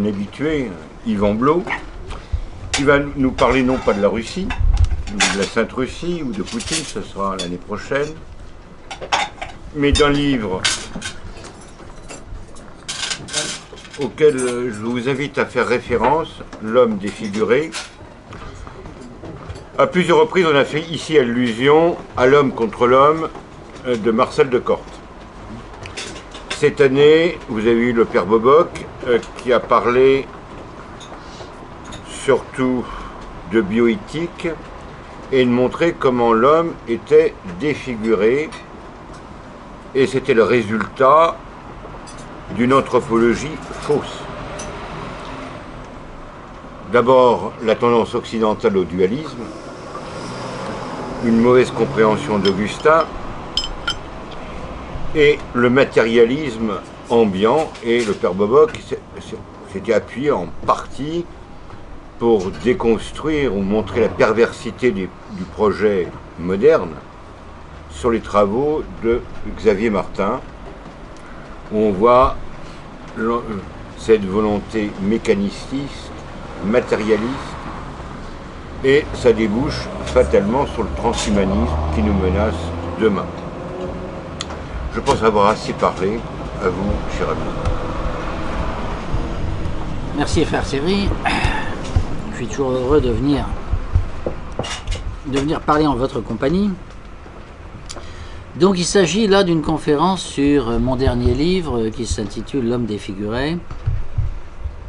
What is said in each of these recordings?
Un habitué, Yvan Blot, qui va nous parler non pas de la Russie, ou de la Sainte-Russie, ou de Poutine, ce sera l'année prochaine, mais d'un livre auquel je vous invite à faire référence, L'homme défiguré. À plusieurs reprises, on a fait ici allusion à L'homme contre l'homme de Marcel de Corte. Cette année, vous avez eu le père Boboc qui a parlé surtout de bioéthique et de montrer comment l'homme était défiguré, et c'était le résultat d'une anthropologie fausse. D'abord, la tendance occidentale au dualisme, une mauvaise compréhension d'Augustin, et le matérialisme ambiant, et le père Boboc s'était appuyé en partie pour déconstruire ou montrer la perversité du projet moderne sur les travaux de Xavier Martin, où on voit cette volonté mécaniciste, matérialiste, et ça débouche fatalement sur le transhumanisme qui nous menace demain. Je pense avoir assez parlé. À vous, cher ami. Merci, frère Sévry. Je suis toujours heureux de venir parler en votre compagnie. Donc il s'agit là d'une conférence sur mon dernier livre qui s'intitule L'homme défiguré.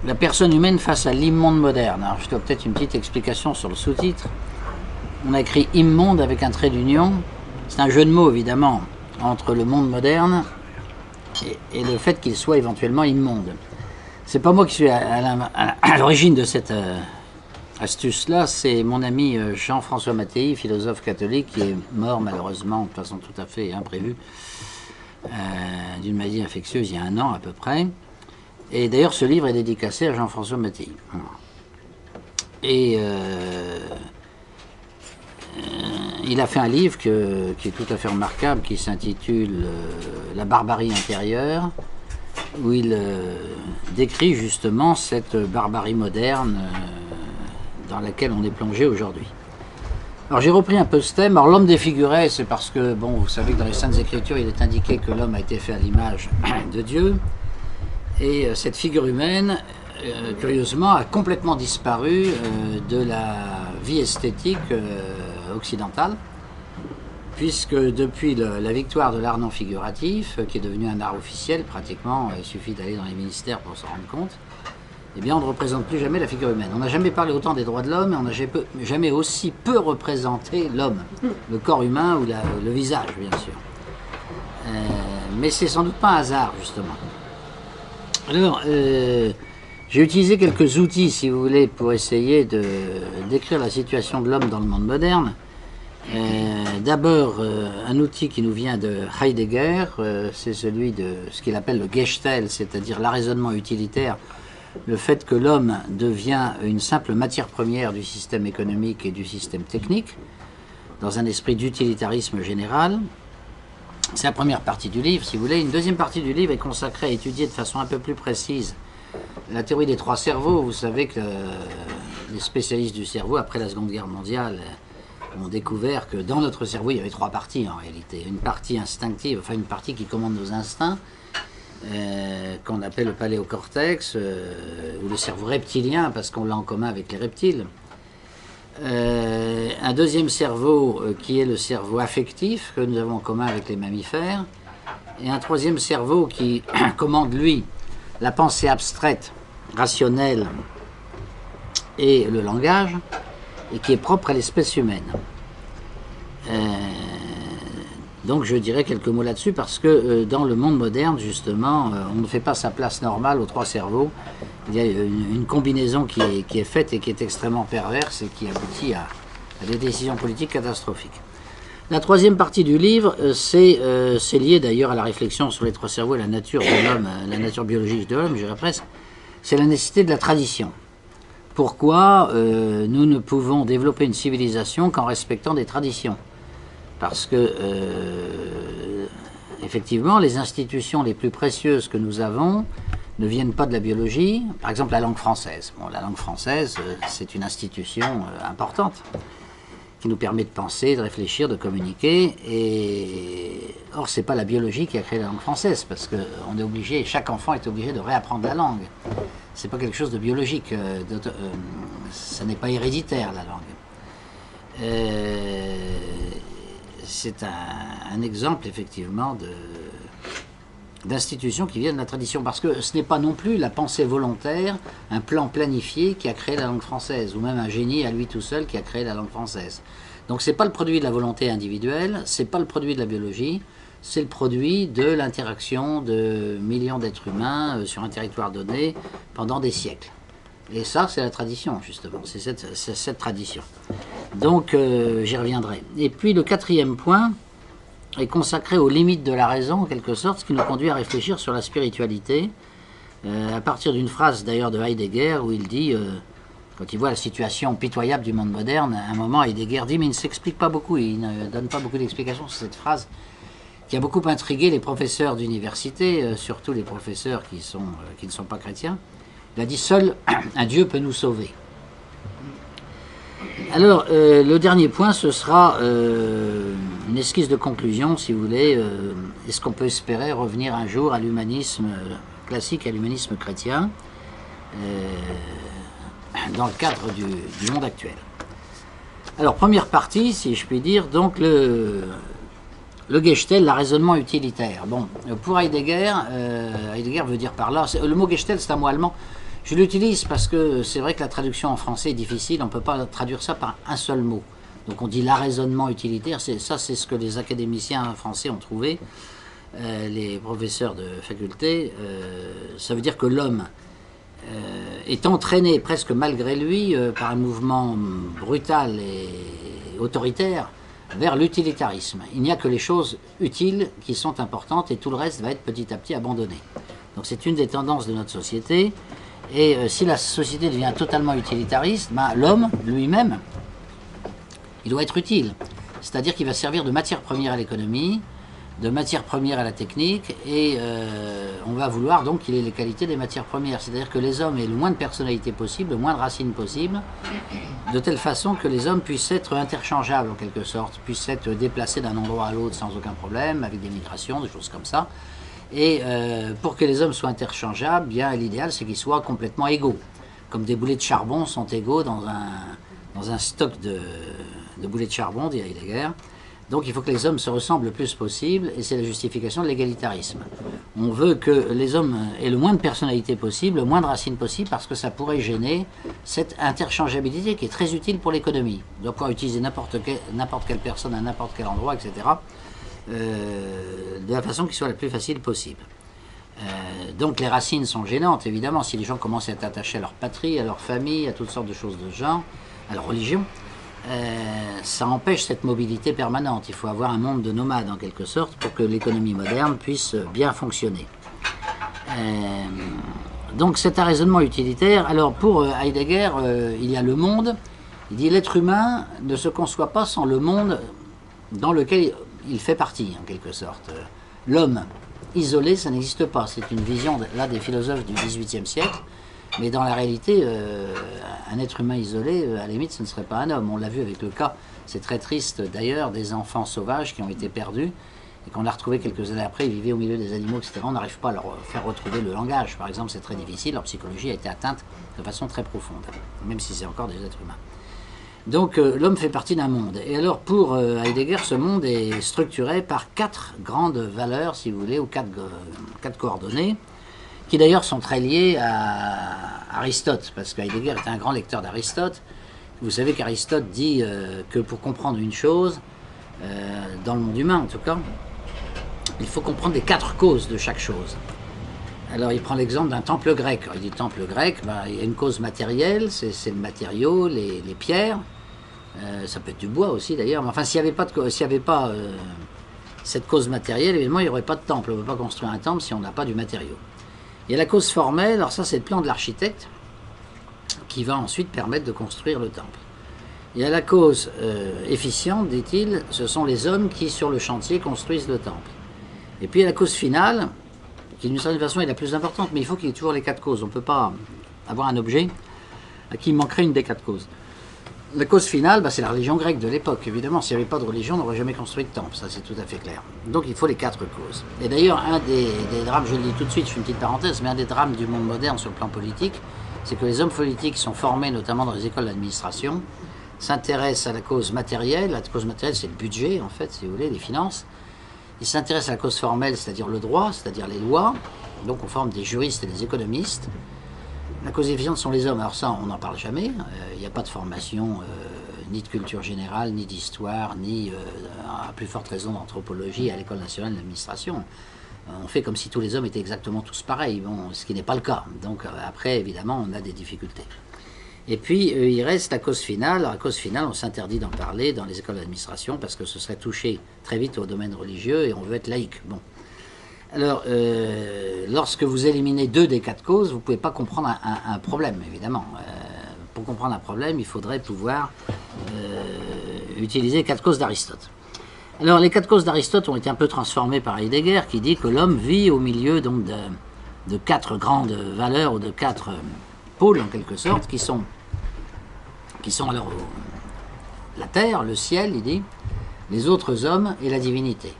La personne humaine face à l'immonde moderne. Alors je dois peut-être une petite explication sur le sous-titre. On a écrit immonde avec un trait d'union. C'est un jeu de mots évidemment entre le monde moderne et le fait qu'il soit éventuellement immonde. C'est pas moi qui suis à l'origine de cette astuce-là, c'est mon ami Jean-François Mattei, philosophe catholique, qui est mort malheureusement de façon tout à fait imprévue d'une maladie infectieuse il y a 1 an à peu près. Et d'ailleurs ce livre est dédicacé à Jean-François Mattei. Et il a fait un livre qui est tout à fait remarquable, qui s'intitule La barbarie intérieure, où il décrit justement cette barbarie moderne dans laquelle on est plongé aujourd'hui. Alors j'ai repris un peu ce thème. Alors l'homme défiguré, c'est parce que, bon, vous savez que dans les Saintes Écritures, il est indiqué que l'homme a été fait à l'image de Dieu, et cette figure humaine, curieusement, a complètement disparu de la vie esthétique occidentale, puisque depuis la victoire de l'art non figuratif, qui est devenu un art officiel pratiquement, il suffit d'aller dans les ministères pour s'en rendre compte, eh bien on ne représente plus jamais la figure humaine. On n'a jamais parlé autant des droits de l'homme, et on n'a jamais aussi peu représenté l'homme, le corps humain ou le visage, bien sûr. Mais c'est sans doute pas un hasard, justement. Alors, j'ai utilisé quelques outils, si vous voulez, pour essayer de décrire la situation de l'homme dans le monde moderne. D'abord, un outil qui nous vient de Heidegger, c'est celui de ce qu'il appelle le Gestell, c'est-à-dire l'arraisonnement utilitaire, le fait que l'homme devient une simple matière première du système économique et du système technique, dans un esprit d'utilitarisme général. C'est la première partie du livre, si vous voulez. Une deuxième partie du livre est consacrée à étudier de façon un peu plus précise la théorie des 3 cerveaux. Vous savez que les spécialistes du cerveau, après la Seconde Guerre mondiale, ont découvert que dans notre cerveau, il y avait 3 parties en réalité. Une partie instinctive, enfin une partie qui commande nos instincts, qu'on appelle le paléocortex, ou le cerveau reptilien, parce qu'on l'a en commun avec les reptiles. Un deuxième cerveau qui est le cerveau affectif, que nous avons en commun avec les mammifères. Et un troisième cerveau qui commande, lui, la pensée abstraite, rationnelle et le langage, et qui est propre à l'espèce humaine. Donc je dirais quelques mots là-dessus, parce que dans le monde moderne, justement, on ne fait pas sa place normale aux 3 cerveaux. Il y a une combinaison qui est faite et qui est extrêmement perverse et qui aboutit à des décisions politiques catastrophiques. La troisième partie du livre, c'est lié d'ailleurs à la réflexion sur les 3 cerveaux et la nature de l'homme, la nature biologique de l'homme, je dirais presque. C'est la nécessité de la tradition. Pourquoi nous ne pouvons développer une civilisation qu'en respectant des traditions? Parce que, effectivement, les institutions les plus précieuses que nous avons ne viennent pas de la biologie. Par exemple, la langue française. Bon, la langue française, c'est une institution importante qui nous permet de penser, de réfléchir, de communiquer. Or, ce n'est pas la biologie qui a créé la langue française, parce que chaque enfant est obligé de réapprendre la langue. Ce n'est pas quelque chose de biologique. Ça n'est pas héréditaire, la langue. C'est un exemple, effectivement, d'institutions qui viennent de la tradition, parce que ce n'est pas non plus la pensée volontaire, un plan planifié qui a créé la langue française, ou même un génie à lui tout seul qui a créé la langue française. Donc c'est pas le produit de la volonté individuelle, c'est pas le produit de la biologie, c'est le produit de l'interaction de millions d'êtres humains sur un territoire donné pendant des siècles. Et ça, c'est la tradition, justement, c'est cette tradition. Donc j'y reviendrai. Et puis le quatrième point est consacré aux limites de la raison, en quelque sorte, ce qui nous conduit à réfléchir sur la spiritualité, à partir d'une phrase d'ailleurs de Heidegger, où il dit, quand il voit la situation pitoyable du monde moderne, à un moment Heidegger dit, mais il ne s'explique pas beaucoup, il ne donne pas beaucoup d'explications sur cette phrase, qui a beaucoup intrigué les professeurs d'université, surtout les professeurs qui ne sont pas chrétiens. Il a dit, seul un Dieu peut nous sauver. Alors, le dernier point, ce sera une esquisse de conclusion, si vous voulez. Est-ce qu'on peut espérer revenir un jour à l'humanisme classique, à l'humanisme chrétien, dans le cadre du monde actuel? Alors, première partie, si je puis dire, donc le Gestell, le raisonnement utilitaire. Bon, pour Heidegger, Heidegger veut dire par là, le mot Gestell, c'est un mot allemand. Je l'utilise parce que c'est vrai que la traduction en français est difficile, on ne peut pas traduire ça par un seul mot. Donc on dit l'arraisonnement utilitaire, c'est ce que les académiciens français ont trouvé, les professeurs de faculté. Ça veut dire que l'homme est entraîné presque malgré lui par un mouvement brutal et autoritaire vers l'utilitarisme. Il n'y a que les choses utiles qui sont importantes et tout le reste va être petit à petit abandonné. Donc c'est une des tendances de notre société. Et si la société devient totalement utilitariste, ben, l'homme lui-même, il doit être utile. C'est-à-dire qu'il va servir de matière première à l'économie, de matière première à la technique, et on va vouloir donc qu'il ait les qualités des matières premières. C'est-à-dire que les hommes aient le moins de personnalité possible, le moins de racines possible, de telle façon que les hommes puissent être interchangeables en quelque sorte, puissent être déplacés d'un endroit à l'autre sans aucun problème, avec des migrations, des choses comme ça. Et pour que les hommes soient interchangeables, bien l'idéal c'est qu'ils soient complètement égaux. Comme des boulets de charbon sont égaux dans un stock de boulets de charbon, dit Heidegger. Donc il faut que les hommes se ressemblent le plus possible, et c'est la justification de l'égalitarisme. On veut que les hommes aient le moins de personnalité possible, le moins de racines possible, parce que ça pourrait gêner cette interchangeabilité qui est très utile pour l'économie. On doit pouvoir utiliser n'importe quelle personne à n'importe quel endroit, etc. De la façon qui soit la plus facile possible. Donc les racines sont gênantes, évidemment, si les gens commencent à être attachés à leur patrie, à leur famille, à toutes sortes de choses de genre, à leur religion, ça empêche cette mobilité permanente. Il faut avoir un monde de nomades, en quelque sorte, pour que l'économie moderne puisse bien fonctionner. Donc c'est un raisonnement utilitaire. Alors pour Heidegger, il y a le monde. Il dit l'être humain ne se conçoit pas sans le monde dans lequel il fait partie, en quelque sorte. L'homme isolé, ça n'existe pas. C'est une vision là des philosophes du XVIIIe siècle. Mais dans la réalité, un être humain isolé, à la limite, ce ne serait pas un homme. On l'a vu avec le cas, c'est très triste d'ailleurs, des enfants sauvages qui ont été perdus et qu'on a retrouvés quelques années après, ils vivaient au milieu des animaux, etc. On n'arrive pas à leur faire retrouver le langage, par exemple, c'est très difficile. Leur psychologie a été atteinte de façon très profonde, même si c'est encore des êtres humains. Donc l'homme fait partie d'un monde. Et alors pour Heidegger, ce monde est structuré par 4 grandes valeurs, si vous voulez, ou 4 coordonnées, qui d'ailleurs sont très liées à Aristote, parce qu'Heidegger est un grand lecteur d'Aristote. Vous savez qu'Aristote dit que pour comprendre une chose, dans le monde humain en tout cas, il faut comprendre les 4 causes de chaque chose. Alors il prend l'exemple d'un temple grec. Alors, il dit temple grec, ben, il y a une cause matérielle, c'est le matériau, les pierres, ça peut être du bois aussi d'ailleurs, mais enfin s'il n'y avait pas, cette cause matérielle, évidemment il n'y aurait pas de temple. On ne peut pas construire un temple si on n'a pas du matériau. Il y a la cause formelle, alors ça c'est le plan de l'architecte qui va ensuite permettre de construire le temple. Il y a la cause efficiente, dit-il, ce sont les hommes qui sur le chantier construisent le temple. Et puis il y a la cause finale, qui d'une certaine façon est la plus importante, mais il faut qu'il y ait toujours les 4 causes. On ne peut pas avoir un objet à qui manquerait une des 4 causes. La cause finale, c'est la religion grecque de l'époque. Évidemment, s'il n'y avait pas de religion, on n'aurait jamais construit de temple, ça c'est tout à fait clair. Donc il faut les 4 causes. Et d'ailleurs, un des drames, je le dis tout de suite, je fais une petite parenthèse, mais un des drames du monde moderne sur le plan politique, c'est que les hommes politiques qui sont formés notamment dans les écoles d'administration, s'intéressent à la cause matérielle. La cause matérielle, c'est le budget, en fait, si vous voulez, les finances. Ils s'intéressent à la cause formelle, c'est-à-dire le droit, c'est-à-dire les lois. Donc on forme des juristes et des économistes. La cause évidente sont les hommes. Alors ça, on n'en parle jamais. Il n'y a pas de formation, ni de culture générale, ni d'histoire, ni, à plus forte raison, d'anthropologie à l'École nationale d'administration. On fait comme si tous les hommes étaient exactement tous pareils, bon, ce qui n'est pas le cas. Donc après, évidemment, on a des difficultés. Et puis, il reste la cause finale. La cause finale, on s'interdit d'en parler dans les écoles d'administration parce que ce serait toucher très vite au domaine religieux et on veut être laïque. Bon. Alors, lorsque vous éliminez 2 des 4 causes, vous ne pouvez pas comprendre un problème, évidemment. Pour comprendre un problème, il faudrait pouvoir utiliser 4 causes d'Aristote. Alors, les 4 causes d'Aristote ont été un peu transformées par Heidegger, qui dit que l'homme vit au milieu donc, de 4 grandes valeurs, ou de 4 pôles, en quelque sorte, qui sont alors la terre, le ciel, il dit, les autres hommes et la divinité.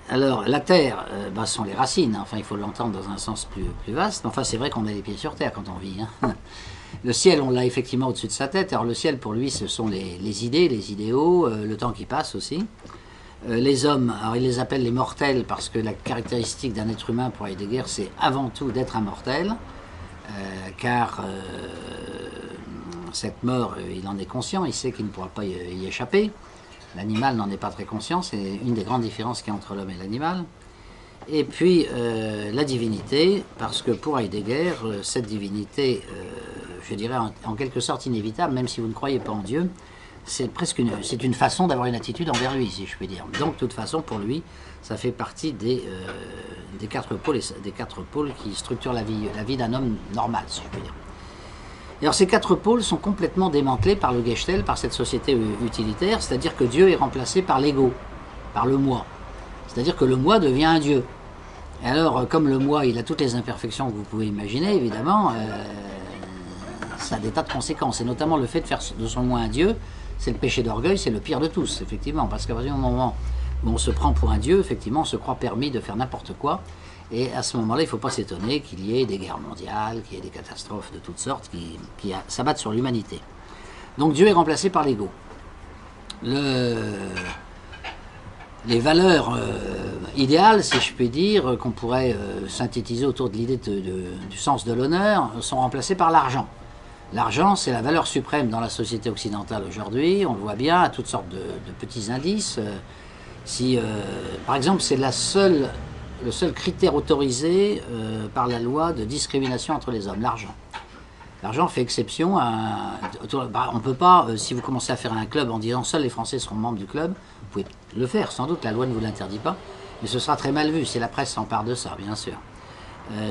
Alors, la terre, sont les racines, enfin, il faut l'entendre dans un sens plus vaste, mais enfin, c'est vrai qu'on a les pieds sur terre quand on vit. Hein. Le ciel, on l'a effectivement au-dessus de sa tête. Alors, le ciel, pour lui, ce sont les idées, les idéaux, le temps qui passe aussi. Les hommes, alors il les appelle les mortels parce que la caractéristique d'un être humain pour Heidegger, c'est avant tout d'être un mortel, car cette mort, il en est conscient, il sait qu'il ne pourra pas y échapper. L'animal n'en est pas très conscient, c'est une des grandes différences qu'il y a entre l'homme et l'animal. Et puis la divinité, parce que pour Heidegger, cette divinité, je dirais en quelque sorte inévitable, même si vous ne croyez pas en Dieu, c'est presque une façon d'avoir une attitude envers lui, si je puis dire. Donc, de toute façon, pour lui, ça fait partie des 4 pôles qui structurent la vie d'un homme normal, si je puis dire. Et alors, ces 4 pôles sont complètement démantelés par le Gestell, par cette société utilitaire, c'est-à-dire que Dieu est remplacé par l'ego, par le moi. C'est-à-dire que le moi devient un Dieu. Et alors, comme le moi, il a toutes les imperfections que vous pouvez imaginer, évidemment, ça a des tas de conséquences, et notamment le fait de faire de son moi un Dieu, c'est le péché d'orgueil, c'est le pire de tous, effectivement, parce qu'à partir du moment où on se prend pour un Dieu, effectivement, on se croit permis de faire n'importe quoi, et à ce moment-là, il ne faut pas s'étonner qu'il y ait des guerres mondiales, qu'il y ait des catastrophes de toutes sortes qui s'abattent sur l'humanité. Donc Dieu est remplacé par l'ego. Les valeurs idéales, si je puis dire, qu'on pourrait synthétiser autour de l'idée du sens de l'honneur, sont remplacées par l'argent. L'argent, c'est la valeur suprême dans la société occidentale aujourd'hui, on le voit bien, à toutes sortes de petits indices. Par exemple, c'est le seul critère autorisé par la loi de discrimination entre les hommes, l'argent. L'argent fait exception on ne peut pas, si vous commencez à faire un club en disant seuls les Français seront membres du club, vous pouvez le faire, sans doute, la loi ne vous l'interdit pas, mais ce sera très mal vu, si la presse s'empare de ça, bien sûr.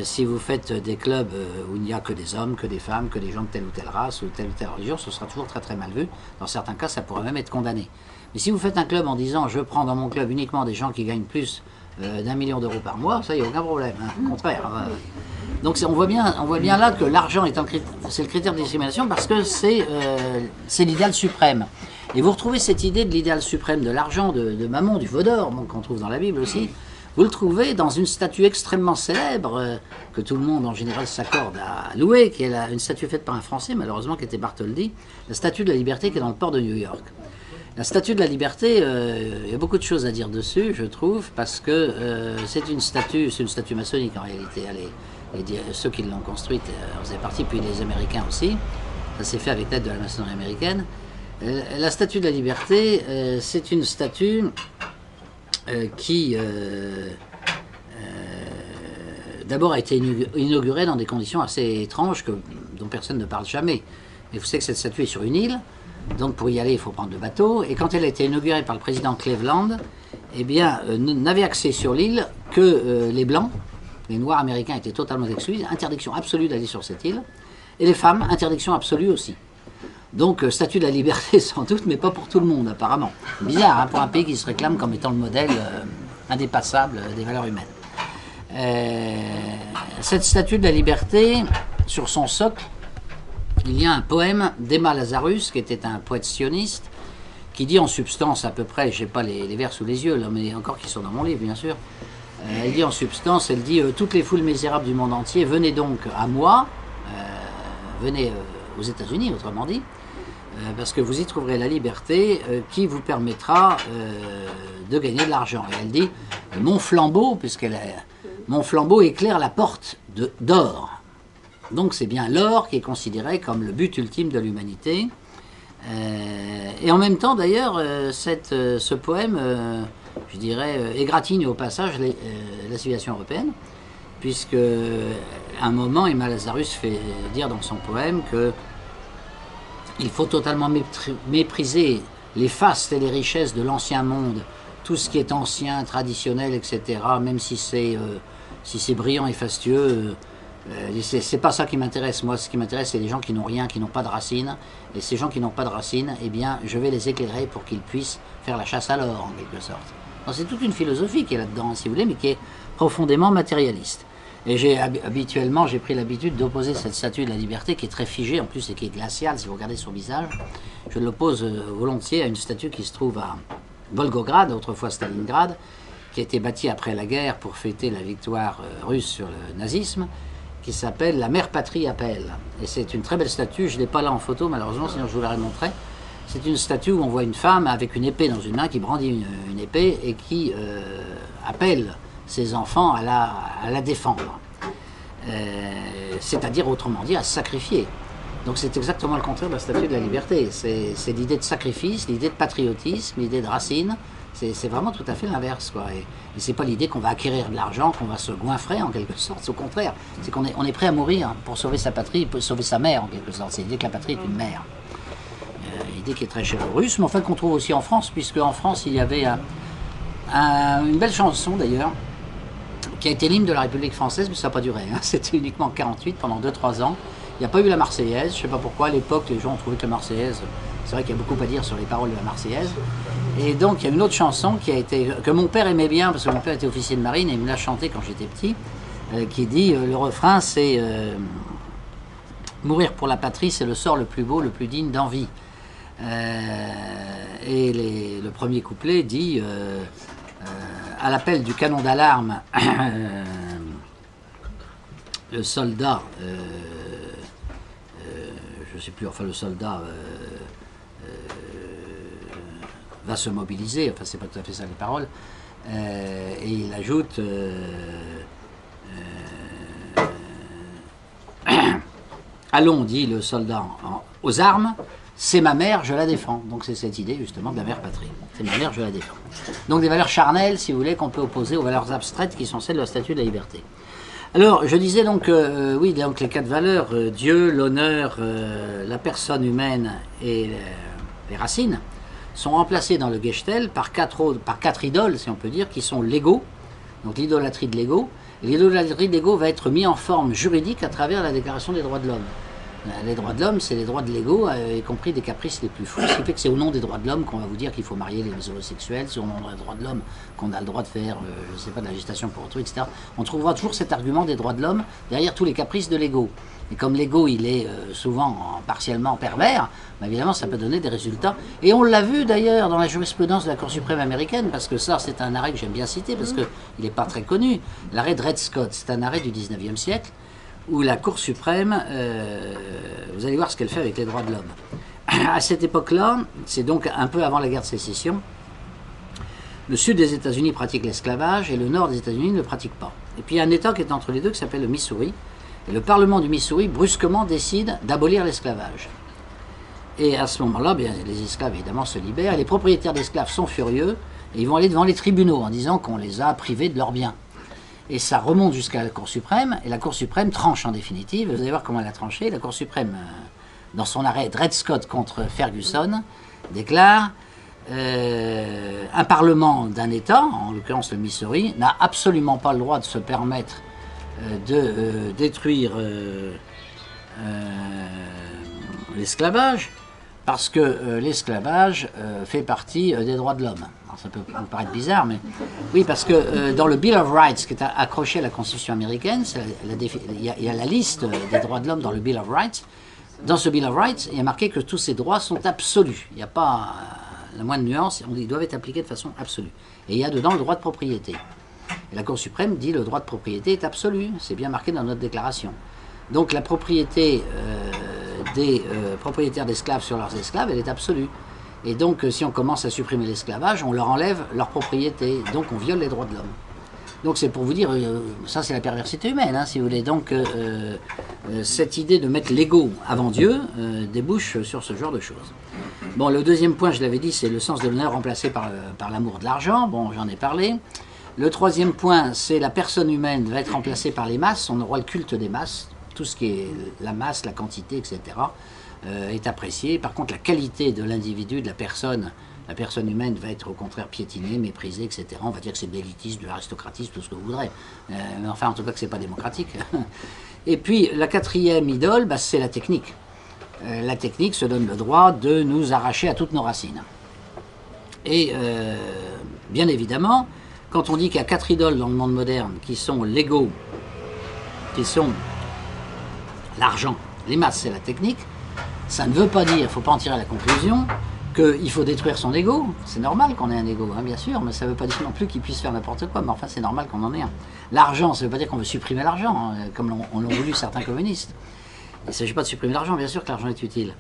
Si vous faites des clubs où il n'y a que des hommes, que des femmes, que des gens de telle ou telle race ou telle ou telle religion, ce sera toujours très très mal vu. Dans certains cas, ça pourrait même être condamné. Mais si vous faites un club en disant je prends dans mon club uniquement des gens qui gagnent plus d'1 million d'euros par mois, ça, il n'y a aucun problème. Hein. Au contraire. Donc on voit bien là que l'argent c'est le critère de discrimination parce que c'est l'idéal suprême. Et vous retrouvez cette idée de l'idéal suprême de l'argent, de Mammon, du veau d'or, qu'on trouve dans la Bible aussi. Vous le trouvez dans une statue extrêmement célèbre que tout le monde en général s'accorde à louer, qui est une statue faite par un Français, malheureusement, qui était Bartholdi, la statue de la Liberté qui est dans le port de New York. La statue de la Liberté, il y a beaucoup de choses à dire dessus, je trouve, parce que c'est une statue maçonnique en réalité. Ceux qui l'ont construite en faisaient partie, puis les Américains aussi. Ça s'est fait avec l'aide de la maçonnerie américaine. La statue de la Liberté, c'est une statue qui d'abord a été inaugurée dans des conditions assez étranges dont personne ne parle jamais. Et vous savez que cette statue est sur une île, donc pour y aller il faut prendre le bateau. Et quand elle a été inaugurée par le président Cleveland, eh bien, n'avait accès sur l'île que les Blancs. Les Noirs américains étaient totalement exclus, interdiction absolue d'aller sur cette île. Et les femmes, interdiction absolue aussi. Donc, statue de la liberté sans doute, mais pas pour tout le monde apparemment. Bizarre, hein, pour un pays qui se réclame comme étant le modèle indépassable des valeurs humaines. Cette statue de la liberté, sur son socle, il y a un poème d'Emma Lazarus, qui était un poète sioniste, qui dit en substance à peu près, je n'ai pas les vers sous les yeux, là, mais encore qui sont dans mon livre bien sûr, elle dit en substance, elle dit toutes les foules misérables du monde entier, venez donc à moi, venez aux États-Unis autrement dit, parce que vous y trouverez la liberté qui vous permettra de gagner de l'argent. Et elle dit, mon flambeau, mon flambeau éclaire la porte d'or. Donc c'est bien l'or qui est considéré comme le but ultime de l'humanité. Et en même temps d'ailleurs, ce poème, je dirais, égratigne au passage la civilisation européenne, puisque à un moment, Emma Lazarus fait dire dans son poème que il faut totalement mépriser les fastes et les richesses de l'ancien monde, tout ce qui est ancien, traditionnel, etc., même si c'est brillant et fastueux. C'est pas ça qui m'intéresse. Moi, ce qui m'intéresse, c'est les gens qui n'ont rien, qui n'ont pas de racines. Et ces gens qui n'ont pas de racines, eh bien, je vais les éclairer pour qu'ils puissent faire la chasse à l'or, en quelque sorte. C'est toute une philosophie qui est là-dedans, si vous voulez, mais qui est profondément matérialiste. Et habituellement, j'ai pris l'habitude d'opposer cette statue de la liberté, qui est très figée, en plus, et qui est glaciale, si vous regardez son visage. Je l'oppose volontiers à une statue qui se trouve à Volgograd, autrefois Stalingrad, qui a été bâtie après la guerre pour fêter la victoire russe sur le nazisme, qui s'appelle La Mère Patrie appelle. Et c'est une très belle statue, je ne l'ai pas là en photo malheureusement, sinon je vous l'aurais montré. C'est une statue où on voit une femme avec une épée dans une main, qui brandit une épée et qui appelle ses enfants à la défendre. C'est-à-dire, autrement dit, à se sacrifier. Donc c'est exactement le contraire de la statue de la liberté. C'est l'idée de sacrifice, l'idée de patriotisme, l'idée de racine. C'est vraiment tout à fait l'inverse, quoi. Et c'est pas l'idée qu'on va acquérir de l'argent, qu'on va se goinfrer en quelque sorte. Au contraire, c'est qu'on est prêt à mourir pour sauver sa patrie, pour sauver sa mère en quelque sorte. C'est l'idée que la patrie est une mère. Idée qui est très chère aux Russes, mais en fait qu'on trouve aussi en France, puisque en France il y avait une belle chanson d'ailleurs, qui a été l'hymne de la République française, mais ça n'a pas duré. Hein. C'était uniquement en 48, pendant 2-3 ans. Il n'y a pas eu la Marseillaise, je ne sais pas pourquoi. À l'époque, les gens ont trouvé que la Marseillaise, c'est vrai qu'il y a beaucoup à dire sur les paroles de la Marseillaise. Et donc, il y a une autre chanson que mon père aimait bien, parce que mon père était officier de marine et il me l'a chantée quand j'étais petit, qui dit, le refrain, c'est mourir pour la patrie, c'est le sort le plus beau, le plus digne d'envie. Et le premier couplet dit à l'appel du canon d'alarme, le soldat, je ne sais plus, enfin le soldat va se mobiliser, enfin c'est pas tout à fait ça les paroles, et il ajoute allons, dit le soldat, aux armes, c'est ma mère, je la défends. Donc c'est cette idée justement de la mère patrie. C'est ma mère, je la défends. Donc des valeurs charnelles, si vous voulez, qu'on peut opposer aux valeurs abstraites qui sont celles de la statue de la liberté. Alors je disais donc, oui, donc les 4 valeurs, Dieu, l'honneur, la personne humaine et les racines, sont remplacées dans le Gestell par 4 idoles, si on peut dire, qui sont l'ego, donc l'idolâtrie de l'ego. L'idolâtrie de l'ego va être mise en forme juridique à travers la Déclaration des droits de l'homme. Les droits de l'homme, c'est les droits de l'ego, y compris des caprices les plus fous. Ce qui fait que c'est au nom des droits de l'homme qu'on va vous dire qu'il faut marier les homosexuels, c'est au nom des droits de l'homme qu'on a le droit de faire, je ne sais pas, de la gestation pour autrui, etc. On trouvera toujours cet argument des droits de l'homme derrière tous les caprices de l'ego. Et comme l'ego, il est souvent partiellement pervers, bah évidemment, ça peut donner des résultats. Et on l'a vu d'ailleurs dans la jurisprudence de la Cour suprême américaine, parce que ça, c'est un arrêt que j'aime bien citer, parce qu'il n'est pas très connu. L'arrêt de Dred Scott, c'est un arrêt du 19e siècle, où la Cour suprême, vous allez voir ce qu'elle fait avec les droits de l'homme. À cette époque-là, c'est donc un peu avant la guerre de sécession, le sud des États-Unis pratique l'esclavage et le nord des États-Unis ne le pratique pas. Et puis il y a un État qui est entre les deux qui s'appelle le Missouri. Et le Parlement du Missouri, brusquement, décide d'abolir l'esclavage. Et à ce moment-là, bien, les esclaves, évidemment, se libèrent. Et les propriétaires d'esclaves sont furieux et ils vont aller devant les tribunaux en disant qu'on les a privés de leurs biens. Et ça remonte jusqu'à la Cour suprême, et la Cour suprême tranche en définitive. Vous allez voir comment elle a tranché. La Cour suprême, dans son arrêt Dred Scott contre Ferguson, déclare un parlement d'un État, en l'occurrence le Missouri, n'a absolument pas le droit de se permettre de détruire l'esclavage, parce que l'esclavage fait partie des droits de l'homme. Alors, ça peut vous paraître bizarre, mais oui, parce que dans le Bill of Rights, qui est accroché à la Constitution américaine, il y a la liste des droits de l'homme dans le Bill of Rights. Dans ce Bill of Rights, il y a marqué que tous ces droits sont absolus. Il n'y a pas la moindre nuance, ils doivent être appliqués de façon absolue. Et il y a dedans le droit de propriété. Et la Cour suprême dit que le droit de propriété est absolu, c'est bien marqué dans notre déclaration. Donc la propriété des propriétaires d'esclaves sur leurs esclaves, elle est absolue. Et donc si on commence à supprimer l'esclavage, on leur enlève leur propriété, donc on viole les droits de l'homme. Donc c'est pour vous dire, ça c'est la perversité humaine, hein, si vous voulez. Donc cette idée de mettre l'ego avant Dieu débouche sur ce genre de choses. Bon, le deuxième point, je l'avais dit, c'est le sens de l'honneur remplacé par l'amour de l'argent. Bon, j'en ai parlé. Le troisième point, c'est la personne humaine va être remplacée par les masses. On aura le culte des masses. Tout ce qui est la masse, la quantité, etc. Est apprécié. Par contre, la qualité de l'individu, de la personne humaine va être au contraire piétinée, méprisée, etc. On va dire que c'est de l'élitisme, de l'aristocratisme, tout ce que vous voudrez. Mais enfin, en tout cas, que c'est pas démocratique. Et puis, la quatrième idole, bah, c'est la technique. La technique se donne le droit de nous arracher à toutes nos racines. Et bien évidemment, quand on dit qu'il y a 4 idoles dans le monde moderne, qui sont l'ego, qui sont l'argent, les masses et la technique, ça ne veut pas dire, il ne faut pas en tirer la conclusion, qu'il faut détruire son ego. C'est normal qu'on ait un ego, hein, bien sûr, mais ça ne veut pas dire non plus qu'il puisse faire n'importe quoi, mais enfin c'est normal qu'on en ait un. L'argent, ça ne veut pas dire qu'on veut supprimer l'argent, hein, comme l'ont voulu certains communistes. Il ne s'agit pas de supprimer l'argent, bien sûr que l'argent est utile.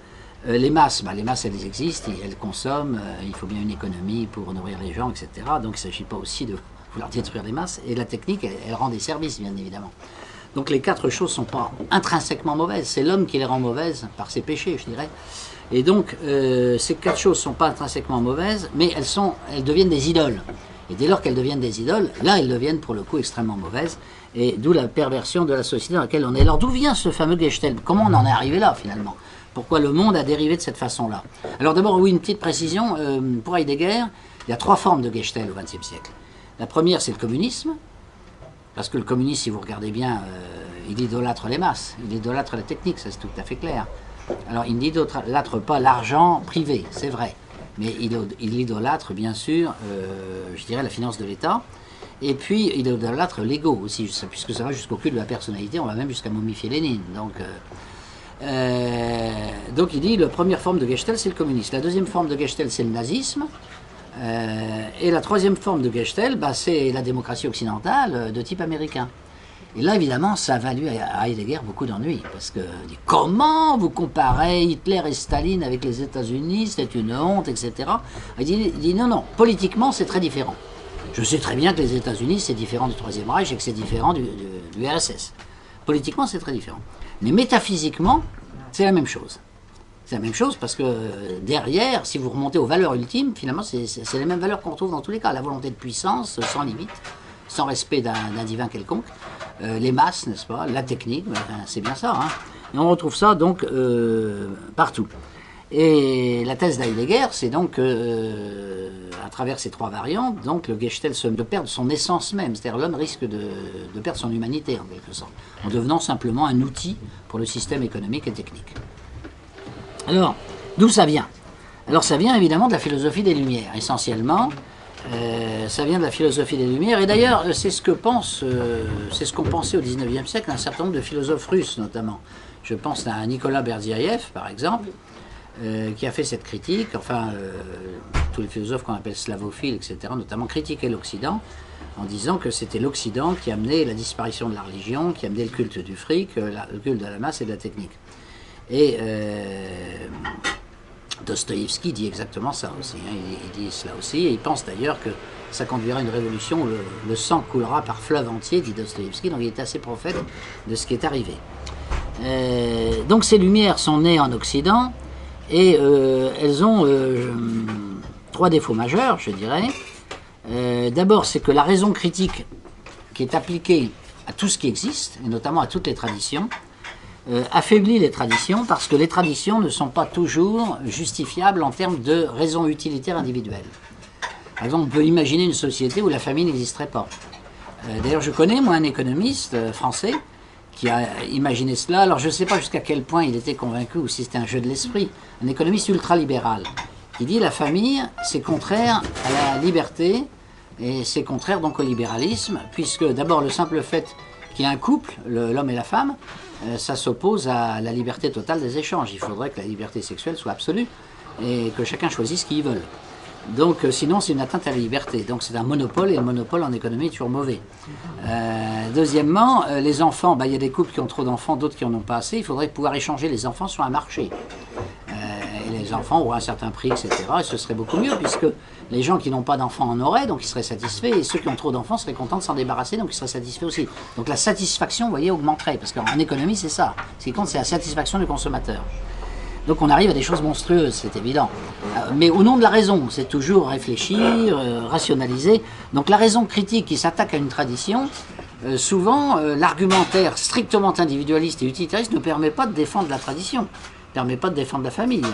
Les masses, elles existent, elles consomment, il faut bien une économie pour nourrir les gens, etc. Donc il ne s'agit pas aussi de vouloir détruire les masses. Et la technique, elle rend des services, bien évidemment. Donc les 4 choses ne sont pas intrinsèquement mauvaises, c'est l'homme qui les rend mauvaises par ses péchés, je dirais. Et donc ces 4 choses ne sont pas intrinsèquement mauvaises, mais elles deviennent des idoles. Et dès lors qu'elles deviennent des idoles, là elles deviennent pour le coup extrêmement mauvaises. Et d'où la perversion de la société dans laquelle on est. Alors d'où vient ce fameux Gestalt? Comment on en est arrivé là finalement? Pourquoi le monde a dérivé de cette façon-là? Alors d'abord, oui, une petite précision, pour Heidegger, il y a 3 formes de Gestalt au XXe siècle. La première, c'est le communisme, parce que le communisme, si vous regardez bien, il idolâtre les masses, il idolâtre la technique, ça c'est tout à fait clair. Alors il n'idolâtre pas l'argent privé, c'est vrai, mais il idolâtre bien sûr, je dirais, la finance de l'État. Et puis, il idolâtre l'ego aussi, puisque ça va jusqu'au culte de la personnalité, on va même jusqu'à momifier Lénine. Donc il dit, la première forme de Gestalt, c'est le communisme. La deuxième forme de Gestalt, c'est le nazisme. Et la troisième forme de Gestalt, bah, c'est la démocratie occidentale de type américain. Et là, évidemment, ça a valu à Heidegger beaucoup d'ennuis, parce que dit, comment vous comparez Hitler et Staline avec les États-Unis, c'est une honte, etc. Il dit non, non, politiquement, c'est très différent. Je sais très bien que les États-Unis, c'est différent du Troisième Reich et que c'est différent du RSS. Politiquement, c'est très différent. Mais métaphysiquement, c'est la même chose. C'est la même chose parce que derrière, si vous remontez aux valeurs ultimes, finalement, c'est les mêmes valeurs qu'on retrouve dans tous les cas. La volonté de puissance, sans limite, sans respect d'un divin quelconque. Les masses, n'est-ce pas? La technique, c'est bien ça. Hein. Et on retrouve ça donc partout. Et la thèse d'Heidegger, c'est donc, à travers ces 3 variantes, donc le Gestalt de perdre son essence même, c'est-à-dire l'homme risque de perdre son humanité en quelque sorte, en devenant simplement un outil pour le système économique et technique. Alors, d'où ça vient? Alors ça vient évidemment de la philosophie des Lumières, essentiellement. Ça vient de la philosophie des Lumières, et d'ailleurs c'est ce qu'ont pensé au XIXe siècle un certain nombre de philosophes russes notamment. Je pense à Nicolas Berdyaev par exemple, qui a fait cette critique, enfin tous les philosophes qu'on appelle slavophiles, etc., notamment critiquaient l'Occident en disant que c'était l'Occident qui amenait la disparition de la religion, qui amenait le culte du fric, le culte de la masse et de la technique. Et Dostoïevski dit exactement ça aussi, hein. Il dit cela aussi, et il pense d'ailleurs que ça conduira à une révolution où le sang coulera par fleuve entier, dit Dostoïevski, donc il est assez prophète de ce qui est arrivé. Donc ces lumières sont nées en Occident, et elles ont 3 défauts majeurs, je dirais. D'abord, c'est que la raison critique qui est appliquée à tout ce qui existe, et notamment à toutes les traditions, affaiblit les traditions parce que les traditions ne sont pas toujours justifiables en termes de raisons utilitaires individuelles. Par exemple, on peut imaginer une société où la famille n'existerait pas. D'ailleurs, je connais, moi, un économiste français qui a imaginé cela. Alors, je ne sais pas jusqu'à quel point il était convaincu ou si c'était un jeu de l'esprit. Un économiste ultralibéral qui dit la famille, c'est contraire à la liberté, et c'est contraire donc au libéralisme, puisque d'abord le simple fait qu'il y ait un couple, l'homme et la femme, ça s'oppose à la liberté totale des échanges. Il faudrait que la liberté sexuelle soit absolue et que chacun choisisse ce qu'il veut. Donc sinon c'est une atteinte à la liberté. Donc c'est un monopole et le monopole en économie est toujours mauvais. Deuxièmement, les enfants, il y a des couples qui ont trop d'enfants, d'autres qui en ont pas assez. Il faudrait pouvoir échanger les enfants sur un marché. Et les enfants auraient un certain prix, etc. Et ce serait beaucoup mieux puisque les gens qui n'ont pas d'enfants en auraient, donc ils seraient satisfaits. Et ceux qui ont trop d'enfants seraient contents de s'en débarrasser, donc ils seraient satisfaits aussi. Donc la satisfaction, vous voyez, augmenterait. Parce qu'en économie, c'est ça. Ce qui compte, c'est la satisfaction du consommateur. Donc on arrive à des choses monstrueuses, c'est évident. Mais au nom de la raison, c'est toujours réfléchir, rationaliser. Donc la raison critique qui s'attaque à une tradition, souvent l'argumentaire strictement individualiste et utilitariste ne permet pas de défendre la tradition, ne permet pas de défendre la famille.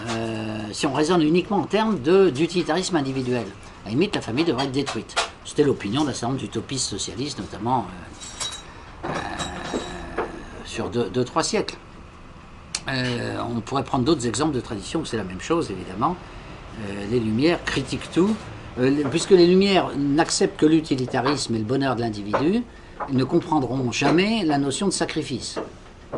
Si on raisonne uniquement en termes d'utilitarisme individuel, à la limite la famille devrait être détruite. C'était l'opinion d'un certain nombre d'utopistes socialistes, notamment sur 2-3 siècles. On pourrait prendre d'autres exemples de traditions où c'est la même chose, évidemment. Les Lumières critiquent tout. Puisque les Lumières n'acceptent que l'utilitarisme et le bonheur de l'individu, ils ne comprendront jamais la notion de sacrifice.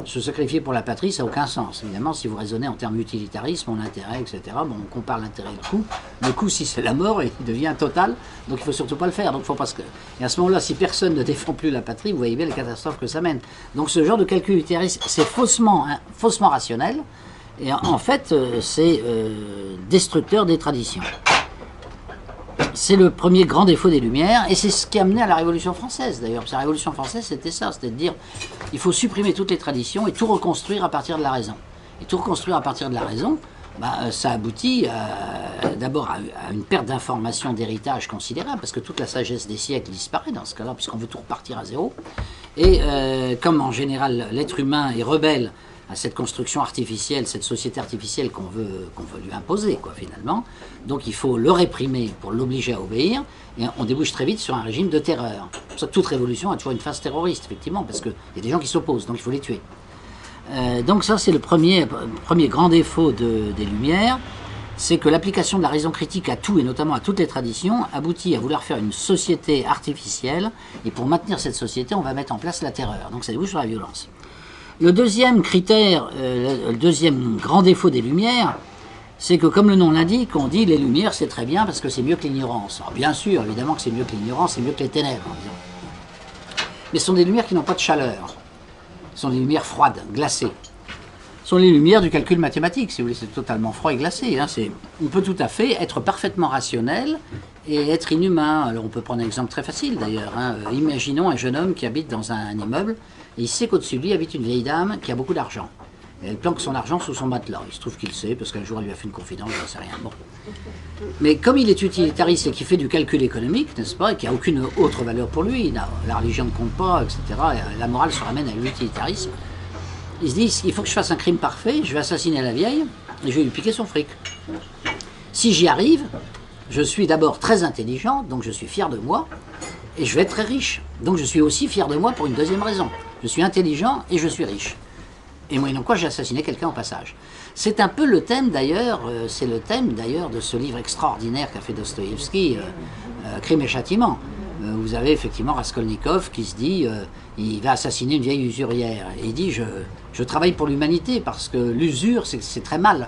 Se sacrifier pour la patrie, ça n'a aucun sens. Évidemment, si vous raisonnez en termes d'utilitarisme, en intérêt, etc., bon, on compare l'intérêt et le coût. Le coût, si c'est la mort, il devient total, donc il ne faut surtout pas le faire. Donc, faut pas se... Et à ce moment-là, si personne ne défend plus la patrie, vous voyez bien les catastrophes que ça mène. Donc ce genre de calcul utilitariste, c'est faussement rationnel, et en fait, c'est destructeur des traditions. C'est le premier grand défaut des Lumières, et c'est ce qui a amené à la Révolution française, d'ailleurs. Parce que la Révolution française, c'était ça, c'était de dire il faut supprimer toutes les traditions et tout reconstruire à partir de la raison. Et tout reconstruire à partir de la raison, ça aboutit d'abord à une perte d'information, d'héritage considérable, parce que toute la sagesse des siècles disparaît dans ce cas-là, puisqu'on veut tout repartir à zéro. Et comme en général l'être humain est rebelle à cette construction artificielle, cette société artificielle qu'on veut lui imposer, quoi, finalement. Donc il faut le réprimer pour l'obliger à obéir, et on débouche très vite sur un régime de terreur. C'est pour ça que toute révolution a toujours une phase terroriste, effectivement, parce qu'il y a des gens qui s'opposent, donc il faut les tuer. Donc ça, c'est le premier grand défaut des Lumières, c'est que l'application de la raison critique à tout, et notamment à toutes les traditions, aboutit à vouloir faire une société artificielle, et pour maintenir cette société, on va mettre en place la terreur. Donc ça débouche sur la violence. Le deuxième critère, le deuxième grand défaut des Lumières, c'est que comme le nom l'indique, on dit les Lumières c'est très bien parce que c'est mieux que l'ignorance. Alors bien sûr, évidemment que c'est mieux que l'ignorance, c'est mieux que les ténèbres. Mais ce sont des Lumières qui n'ont pas de chaleur. Ce sont des lumières froides, glacées. Ce sont les lumières du calcul mathématique, si vous voulez, c'est totalement froid et glacé. Hein. On peut tout à fait être parfaitement rationnel et être inhumain. Alors on peut prendre un exemple très facile d'ailleurs. Hein. Imaginons un jeune homme qui habite dans un immeuble et il sait qu'au-dessus de lui habite une vieille dame qui a beaucoup d'argent. Et elle planque son argent sous son matelas. Il se trouve qu'il sait, parce qu'un jour elle lui a fait une confidence, je ne sais rien. Bon. Mais comme il est utilitariste et qu'il fait du calcul économique, n'est-ce pas, et qu'il n'y a aucune autre valeur pour lui, la religion ne compte pas, etc., la morale se ramène à l'utilitarisme, il se dit, il faut que je fasse un crime parfait, je vais assassiner la vieille, et je vais lui piquer son fric. Si j'y arrive, je suis d'abord très intelligent, donc je suis fier de moi, et je vais être très riche. Donc je suis aussi fier de moi pour une deuxième raison. Je suis intelligent et je suis riche. Et moyennant quoi j'ai assassiné quelqu'un au passage. C'est un peu le thème d'ailleurs, c'est le thème d'ailleurs de ce livre extraordinaire qu'a fait Dostoïevski, Crime et Châtiment. Vous avez effectivement Raskolnikov qui se dit, il va assassiner une vieille usurière. Et il dit, je travaille pour l'humanité parce que l'usure c'est très mal.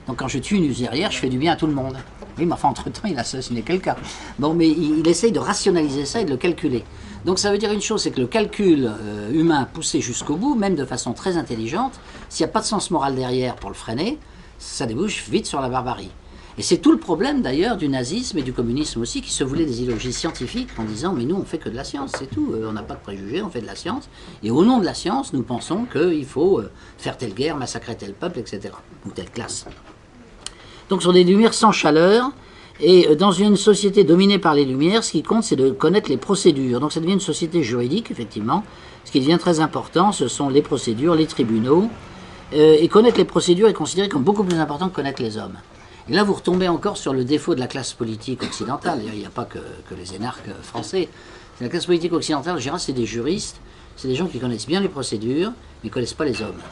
Donc quand je tue une usurière, je fais du bien à tout le monde. Oui, mais enfin entre-temps il a assassiné quelqu'un. Bon, mais il essaye de rationaliser ça et de le calculer. Donc ça veut dire une chose, c'est que le calcul humain poussé jusqu'au bout, même de façon très intelligente, s'il n'y a pas de sens moral derrière pour le freiner, ça débouche vite sur la barbarie. Et c'est tout le problème d'ailleurs du nazisme et du communisme aussi, qui se voulaient des idéologies scientifiques en disant mais nous on fait que de la science, c'est tout, on n'a pas de préjugés, on fait de la science. Et au nom de la science, nous pensons qu'il faut faire telle guerre, massacrer tel peuple, etc. Ou telle classe. Donc ce sont des lumières sans chaleur. Et dans une société dominée par les Lumières, ce qui compte, c'est de connaître les procédures. Donc ça devient une société juridique, effectivement. Ce qui devient très important, ce sont les procédures, les tribunaux. Et connaître les procédures est considéré comme beaucoup plus important que connaître les hommes. Et là, vous retombez encore sur le défaut de la classe politique occidentale. Il n'y a pas que les énarques français. La classe politique occidentale, en général, c'est des juristes, c'est des gens qui connaissent bien les procédures, mais ne connaissent pas les hommes.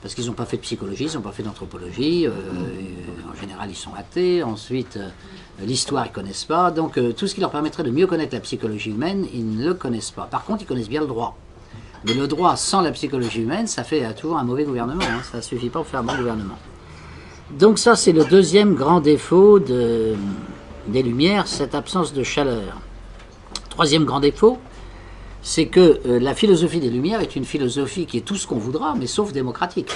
parce qu'ils n'ont pas fait de psychologie, ils n'ont pas fait d'anthropologie, en général ils sont athées, ensuite l'histoire ils ne connaissent pas, donc tout ce qui leur permettrait de mieux connaître la psychologie humaine, ils ne le connaissent pas. Par contre, ils connaissent bien le droit. Mais le droit sans la psychologie humaine, ça fait toujours un mauvais gouvernement, hein. Ça ne suffit pas pour faire un bon gouvernement. Donc ça, c'est le deuxième grand défaut des Lumières, cette absence de chaleur. Troisième grand défaut, c'est que la philosophie des Lumières est une philosophie qui est tout ce qu'on voudra, mais sauf démocratique.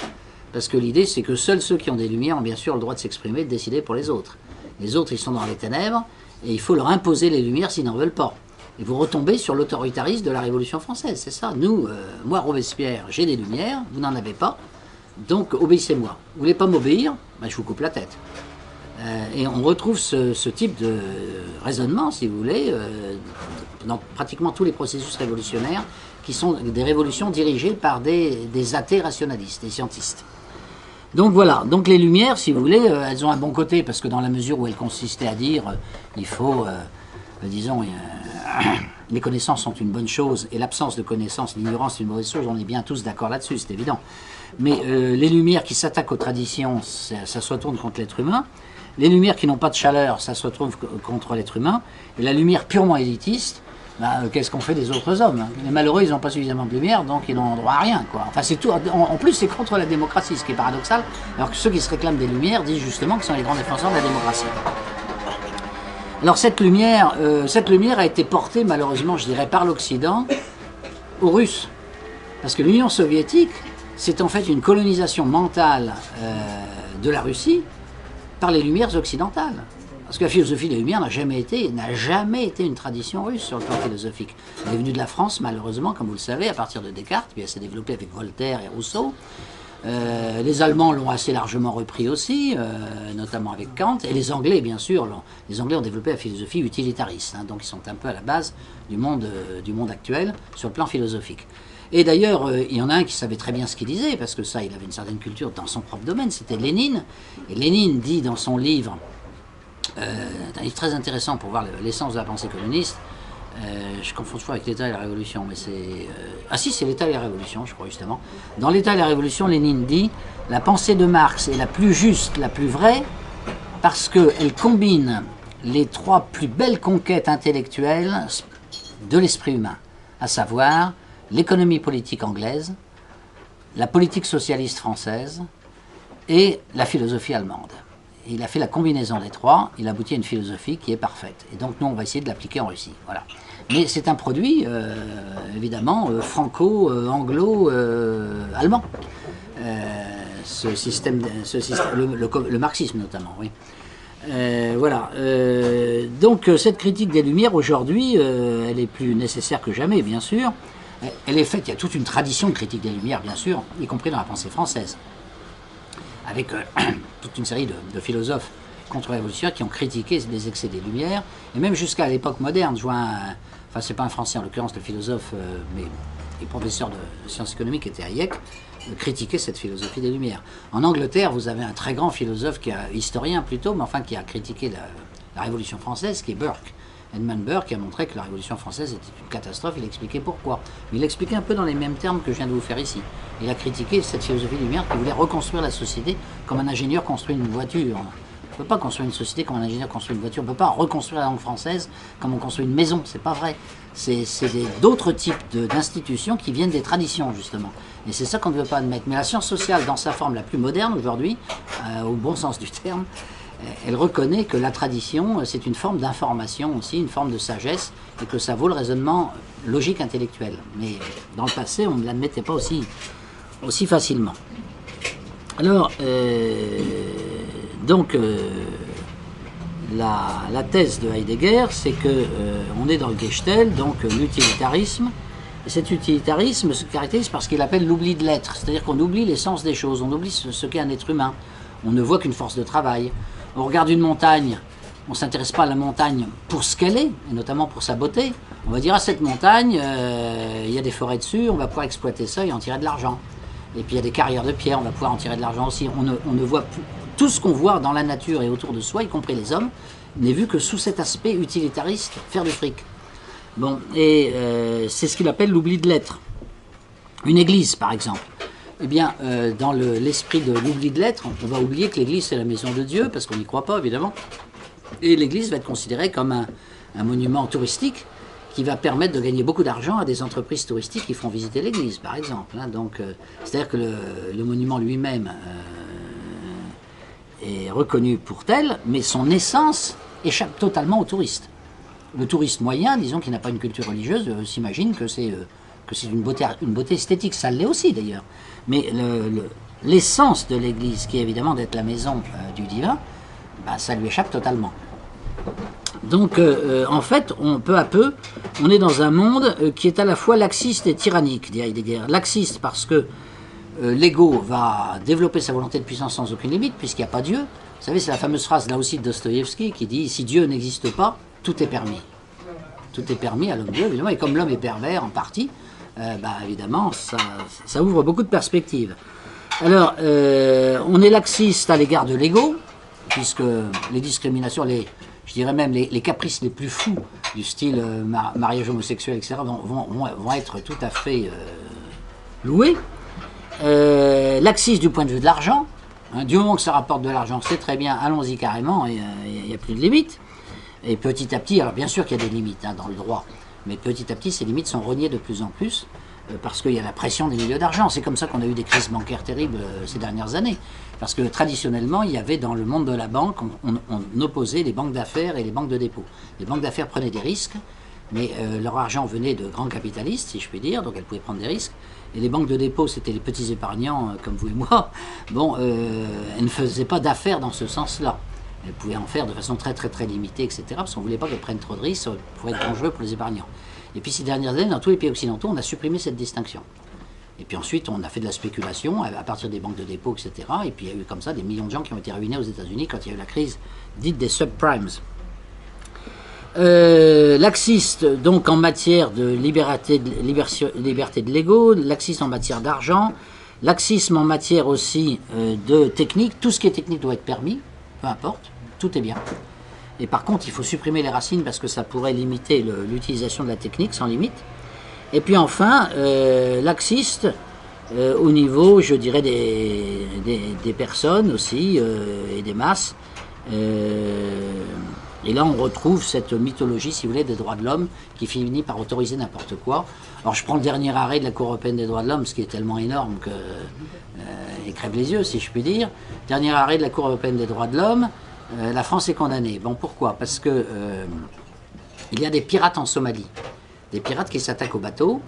Parce que l'idée, c'est que seuls ceux qui ont des Lumières ont bien sûr le droit de s'exprimer et de décider pour les autres. Les autres, ils sont dans les ténèbres, et il faut leur imposer les Lumières s'ils n'en veulent pas. Et vous retombez sur l'autoritarisme de la Révolution française, c'est ça. Nous, moi, Robespierre, j'ai des Lumières, vous n'en avez pas, donc obéissez-moi. Vous voulez pas m'obéir, ben, je vous coupe la tête. Et on retrouve ce type de raisonnement, si vous voulez, dans pratiquement tous les processus révolutionnaires, qui sont des révolutions dirigées par des athées rationalistes, des scientistes. Donc voilà, donc les Lumières, si vous voulez, elles ont un bon côté, parce que dans la mesure où elles consistaient à dire il faut, disons, les connaissances sont une bonne chose, et l'absence de connaissances, l'ignorance est une mauvaise chose, on est bien tous d'accord là-dessus, c'est évident. Mais les Lumières qui s'attaquent aux traditions, ça se retourne contre l'être humain. Les Lumières qui n'ont pas de chaleur, ça se retrouve contre l'être humain. Et la lumière purement élitiste, bah, qu'est-ce qu'on fait des autres hommes? Les malheureux, ils n'ont pas suffisamment de lumière, donc ils n'ont droit à rien, quoi. Enfin, c'est tout. En plus, c'est contre la démocratie, ce qui est paradoxal. Alors que ceux qui se réclament des Lumières disent justement que ce sont les grands défenseurs de la démocratie. Alors cette lumière a été portée, malheureusement, je dirais, par l'Occident aux Russes. Parce que l'Union soviétique, c'est en fait une colonisation mentale de la Russie par les Lumières occidentales. Parce que la philosophie des Lumières n'a jamais été une tradition russe sur le plan philosophique. Elle est venue de la France, malheureusement, comme vous le savez, à partir de Descartes, puis elle s'est développée avec Voltaire et Rousseau. Les Allemands l'ont assez largement repris aussi, notamment avec Kant, et les Anglais, bien sûr, les Anglais ont développé la philosophie utilitariste, hein, donc ils sont un peu à la base du monde actuel sur le plan philosophique. Et d'ailleurs, il y en a un qui savait très bien ce qu'il disait, parce que ça, il avait une certaine culture dans son propre domaine, c'était Lénine. Et Lénine dit dans son livre, un livre très intéressant pour voir l'essence de la pensée communiste, je confonds toujours avec l'État et la Révolution, mais c'est... ah si, c'est l'État et la Révolution, je crois justement. Dans l'État et la Révolution, Lénine dit « La pensée de Marx est la plus juste, la plus vraie, parce qu'elle combine les trois plus belles conquêtes intellectuelles de l'esprit humain, à savoir l'économie politique anglaise, la politique socialiste française et la philosophie allemande. » Et il a fait la combinaison des trois, il aboutit à une philosophie qui est parfaite. Et donc nous, on va essayer de l'appliquer en Russie. Voilà. Mais c'est un produit, évidemment, franco-anglo-allemand. Ce système, le marxisme notamment, oui. Voilà. Donc cette critique des Lumières, aujourd'hui, elle est plus nécessaire que jamais, bien sûr. Elle est faite, il y a toute une tradition de critique des Lumières, bien sûr, y compris dans la pensée française, avec toute une série de philosophes contre-révolutionnaires qui ont critiqué les excès des Lumières, et même jusqu'à l'époque moderne. Enfin, c'est pas un Français en l'occurrence, le philosophe, mais les professeurs de sciences économiques étaient Hayek, critiquaient cette philosophie des Lumières. En Angleterre, vous avez un très grand philosophe, historien plutôt, mais enfin qui a critiqué la Révolution française, qui est Burke. Edmund Burke a montré que la Révolution française était une catastrophe, il expliquait pourquoi. Mais il expliquait un peu dans les mêmes termes que je viens de vous faire ici. Il a critiqué cette philosophie des Lumières qui voulait reconstruire la société comme un ingénieur construit une voiture. On ne peut pas construire une société comme un ingénieur construit une voiture. On ne peut pas reconstruire la langue française comme on construit une maison. C'est pas vrai. C'est d'autres types d'institutions qui viennent des traditions, justement. Et c'est ça qu'on ne veut pas admettre. Mais la science sociale, dans sa forme la plus moderne aujourd'hui, au bon sens du terme, elle reconnaît que la tradition, c'est une forme d'information aussi, une forme de sagesse, et que ça vaut le raisonnement logique intellectuel. Mais dans le passé, on ne l'admettait pas aussi facilement. Alors, la thèse de Heidegger, c'est qu'on est dans le Gestell, donc l'utilitarisme. Et cet utilitarisme se caractérise par ce qu'il appelle l'oubli de l'être, c'est-à-dire qu'on oublie l'essence des choses, on oublie ce qu'est un être humain. On ne voit qu'une force de travail. On regarde une montagne, on ne s'intéresse pas à la montagne pour ce qu'elle est, et notamment pour sa beauté. On va dire à cette montagne, il y a des forêts dessus, on va pouvoir exploiter ça et en tirer de l'argent. Et puis il y a des carrières de pierre, on va pouvoir en tirer de l'argent aussi. On ne voit plus, tout ce qu'on voit dans la nature et autour de soi, y compris les hommes, n'est vu que sous cet aspect utilitariste, faire du fric. Bon, et c'est ce qu'il appelle l'oubli de l'être. Une église, par exemple. Eh bien, dans l'esprit de l'oubli de l'être, on va oublier que l'Église c'est la maison de Dieu, parce qu'on n'y croit pas évidemment. Et l'Église va être considérée comme un monument touristique qui va permettre de gagner beaucoup d'argent à des entreprises touristiques qui font visiter l'Église, par exemple. Hein. Donc, c'est-à-dire que le monument lui-même est reconnu pour tel, mais son essence échappe totalement aux touristes. Le touriste moyen, disons qui n'a pas une culture religieuse, s'imagine que c'est une beauté esthétique. Ça l'est aussi d'ailleurs. Mais l'essence de l'Église, qui est évidemment d'être la maison du divin, bah, ça lui échappe totalement. Donc, en fait, peu à peu, on est dans un monde qui est à la fois laxiste et tyrannique, dit Heidegger. Laxiste parce que l'ego va développer sa volonté de puissance sans aucune limite, puisqu'il n'y a pas Dieu. Vous savez, c'est la fameuse phrase, là aussi, de Dostoïevski, qui dit « Si Dieu n'existe pas, tout est permis ». Tout est permis à l'homme-dieu, évidemment, et comme l'homme est pervers en partie, bah, évidemment, ça ouvre beaucoup de perspectives. Alors, on est laxiste à l'égard de l'ego, puisque les discriminations, je dirais même les caprices les plus fous du style mariage homosexuel, etc., vont être tout à fait loués. Laxiste du point de vue de l'argent, hein, du moment que ça rapporte de l'argent, c'est très bien, allons-y carrément, il n'y a plus de limites. Et petit à petit, alors bien sûr qu'il y a des limites hein, dans le droit, mais petit à petit, ces limites sont rognées de plus en plus, parce qu'il y a la pression des milieux d'argent. C'est comme ça qu'on a eu des crises bancaires terribles ces dernières années. Parce que traditionnellement, il y avait dans le monde de la banque, on opposait les banques d'affaires et les banques de dépôt. Les banques d'affaires prenaient des risques, mais leur argent venait de grands capitalistes, si je puis dire, donc elles pouvaient prendre des risques. Et les banques de dépôt, c'était les petits épargnants comme vous et moi. Bon, elles ne faisaient pas d'affaires dans ce sens-là. Elles pouvaient en faire de façon très très très limitée, etc. Parce qu'on ne voulait pas qu'elles prennent trop de risques, ça pourrait être dangereux pour les épargnants. Et puis ces dernières années, dans tous les pays occidentaux, on a supprimé cette distinction. Et puis ensuite, on a fait de la spéculation à partir des banques de dépôt, etc. Et puis il y a eu comme ça des millions de gens qui ont été ruinés aux États-Unis quand il y a eu la crise dite des subprimes. Laxiste, donc en matière de liberté de l'ego, laxiste en matière d'argent, laxisme en matière aussi de technique. Tout ce qui est technique doit être permis, peu importe, tout est bien. Et par contre, il faut supprimer les racines parce que ça pourrait limiter l'utilisation de la technique sans limite. Et puis enfin, laxiste au niveau, je dirais, des personnes aussi et des masses. Et là, on retrouve cette mythologie, si vous voulez, des droits de l'homme qui finit par autoriser n'importe quoi. Alors, je prends le dernier arrêt de la Cour européenne des droits de l'homme, ce qui est tellement énorme qu'il crève les yeux, si je puis dire. Dernier arrêt de la Cour européenne des droits de l'homme, la France est condamnée. Bon, pourquoi? Parce que il y a des pirates en Somalie. Des pirates qui s'attaquent aux bateaux,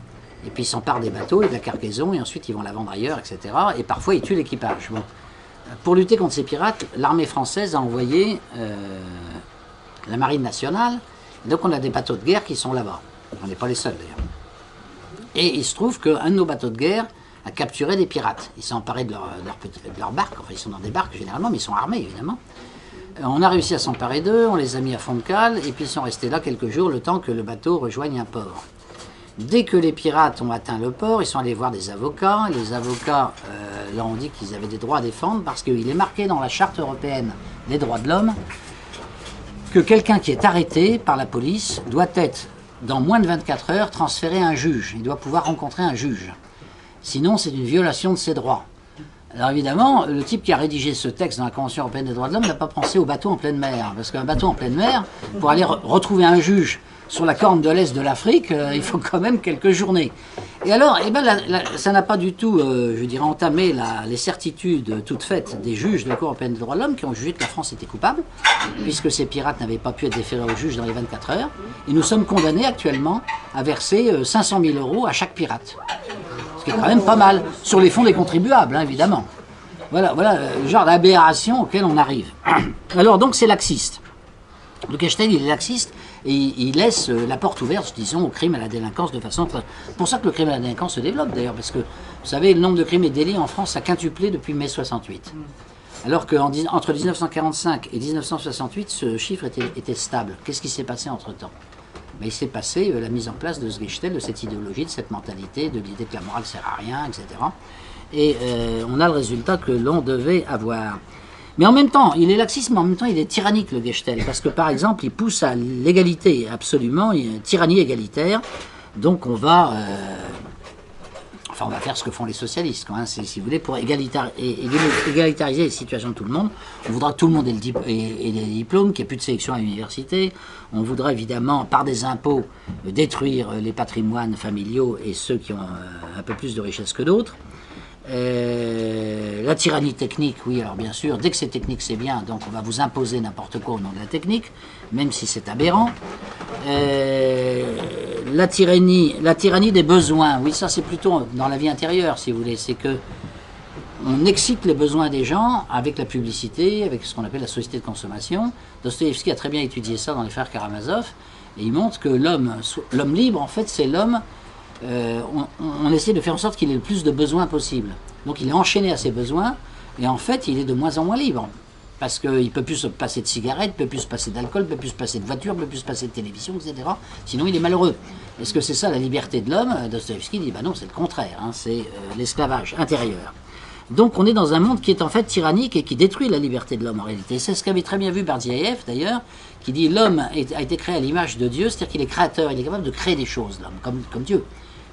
et puis ils s'emparent des bateaux et de la cargaison, et ensuite ils vont la vendre ailleurs, etc. Et parfois ils tuent l'équipage. Bon. Pour lutter contre ces pirates, l'armée française a envoyé la marine nationale, donc on a des bateaux de guerre qui sont là-bas. On n'est pas les seuls d'ailleurs. Et il se trouve qu'un de nos bateaux de guerre a capturé des pirates. Ils s'est emparés de leur barque, enfin ils sont dans des barques généralement, mais ils sont armés évidemment. On a réussi à s'emparer d'eux, on les a mis à fond de cale, et puis ils sont restés là quelques jours, le temps que le bateau rejoigne un port. Dès que les pirates ont atteint le port, ils sont allés voir des avocats. Les avocats leur ont dit qu'ils avaient des droits à défendre, parce qu'il est marqué dans la Charte européenne des droits de l'homme que quelqu'un qui est arrêté par la police doit être, dans moins de 24 heures, transféré à un juge. Il doit pouvoir rencontrer un juge. Sinon, c'est une violation de ses droits. Alors évidemment, le type qui a rédigé ce texte dans la Convention européenne des droits de l'homme n'a pas pensé au bateau en pleine mer. Parce qu'un bateau en pleine mer, pour aller retrouver un juge sur la corne de l'Est de l'Afrique, il faut quand même quelques journées. Et alors, eh ben, ça n'a pas du tout, je dirais, entamé les certitudes toutes faites des juges de la Cour européenne des droits de l'homme qui ont jugé que la France était coupable, puisque ces pirates n'avaient pas pu être déférés au juge dans les 24 heures. Et nous sommes condamnés actuellement à verser 500 000 € à chaque pirate. Ce qui est quand même pas mal, sur les fonds des contribuables, hein, évidemment. Voilà le genre d'aberration auquel on arrive. Alors donc c'est laxiste. Le Gestell, il est laxiste et il laisse la porte ouverte, disons, au crime et à la délinquance de façon... C'est pour ça que le crime et la délinquance se développent d'ailleurs, parce que, vous savez, le nombre de crimes et délits en France a quintuplé depuis mai 68. Alors qu'entre 1945 et 1968, ce chiffre était stable. Qu'est-ce qui s'est passé entre-temps? Mais il s'est passé la mise en place de ce Gestell, de cette idéologie, de cette mentalité, de l'idée que la morale ne sert à rien, etc. Et on a le résultat que l'on devait avoir. Mais en même temps, il est laxiste, mais en même temps, il est tyrannique, le Gestell. Parce que, par exemple, il pousse à l'égalité, absolument, il y a une tyrannie égalitaire. Donc, on va Enfin, on va faire ce que font les socialistes, quoi, hein, si vous voulez, pour égalitariser les situations de tout le monde. On voudra que tout le monde ait des diplômes, qu'il n'y ait plus de sélection à l'université. On voudra évidemment, par des impôts, détruire les patrimoines familiaux et ceux qui ont un peu plus de richesse que d'autres. La tyrannie technique, oui, alors bien sûr, dès que c'est technique, c'est bien, donc on va vous imposer n'importe quoi au nom de la technique, même si c'est aberrant. La tyrannie des besoins, oui, ça c'est plutôt dans la vie intérieure, si vous voulez, c'est que on excite les besoins des gens avec la publicité, avec ce qu'on appelle la société de consommation. Dostoïevski a très bien étudié ça dans les Frères Karamazov, et il montre que l'homme libre, en fait, c'est l'homme. On essaie de faire en sorte qu'il ait le plus de besoins possible. Donc il est enchaîné à ses besoins, et en fait, il est de moins en moins libre. Parce qu'il ne peut plus se passer de cigarettes, il ne peut plus se passer d'alcool, il ne peut plus se passer de voiture, il ne peut plus se passer de télévision, etc. Sinon, il est malheureux. Est-ce que c'est ça la liberté de l'homme? Dostoïevski dit, non, c'est le contraire, hein, c'est l'esclavage intérieur. Donc on est dans un monde qui est en fait tyrannique et qui détruit la liberté de l'homme en réalité. C'est ce qu'avait très bien vu Bardyaev d'ailleurs, qui dit l'homme a été créé à l'image de Dieu, c'est-à-dire qu'il est créateur, il est capable de créer des choses, l'homme, comme Dieu.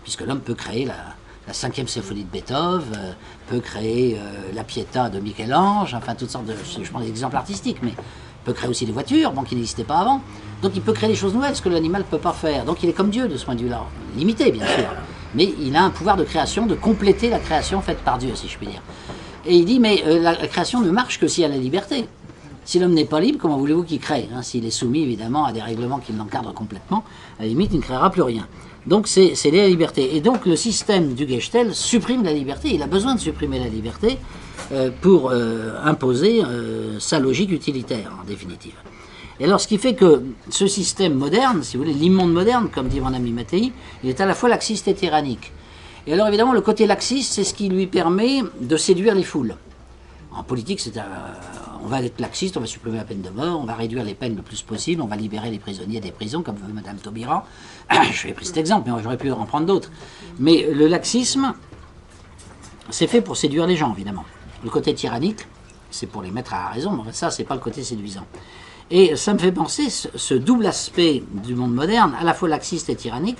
Puisque l'homme peut créer la 5e symphonie de Beethoven, peut créer la Pietà de Michel-Ange, enfin toutes sortes de, je prends des exemples artistiques, mais peut créer aussi des voitures, qui n'existaient pas avant. Donc il peut créer des choses nouvelles, ce que l'animal ne peut pas faire. Donc il est comme Dieu de ce point de vue-là, limité bien sûr, mais il a un pouvoir de création, de compléter la création faite par Dieu, si je puis dire. Et il dit, mais la création ne marche que s'il y a la liberté. Si l'homme n'est pas libre, comment voulez-vous qu'il crée, hein? S'il est soumis évidemment à des règlements qui l'encadrent complètement, à la limite il ne créera plus rien. Donc c'est la liberté. Et donc le système du Gestell supprime la liberté, il a besoin de supprimer la liberté pour imposer sa logique utilitaire en définitive. Et alors ce qui fait que ce système moderne, si vous voulez, l'immonde moderne, comme dit mon ami Mattei, il est à la fois laxiste et tyrannique. Et alors évidemment le côté laxiste, c'est ce qui lui permet de séduire les foules. En politique, on va être laxiste, on va supprimer la peine de mort, on va réduire les peines le plus possible, on va libérer les prisonniers des prisons, comme veut Mme Taubira. Je vais pris cet exemple, mais j'aurais pu en prendre d'autres. Mais le laxisme, c'est fait pour séduire les gens, évidemment. Le côté tyrannique, c'est pour les mettre à raison, mais ça, c'est pas le côté séduisant. Et ça me fait penser, ce double aspect du monde moderne, à la fois laxiste et tyrannique,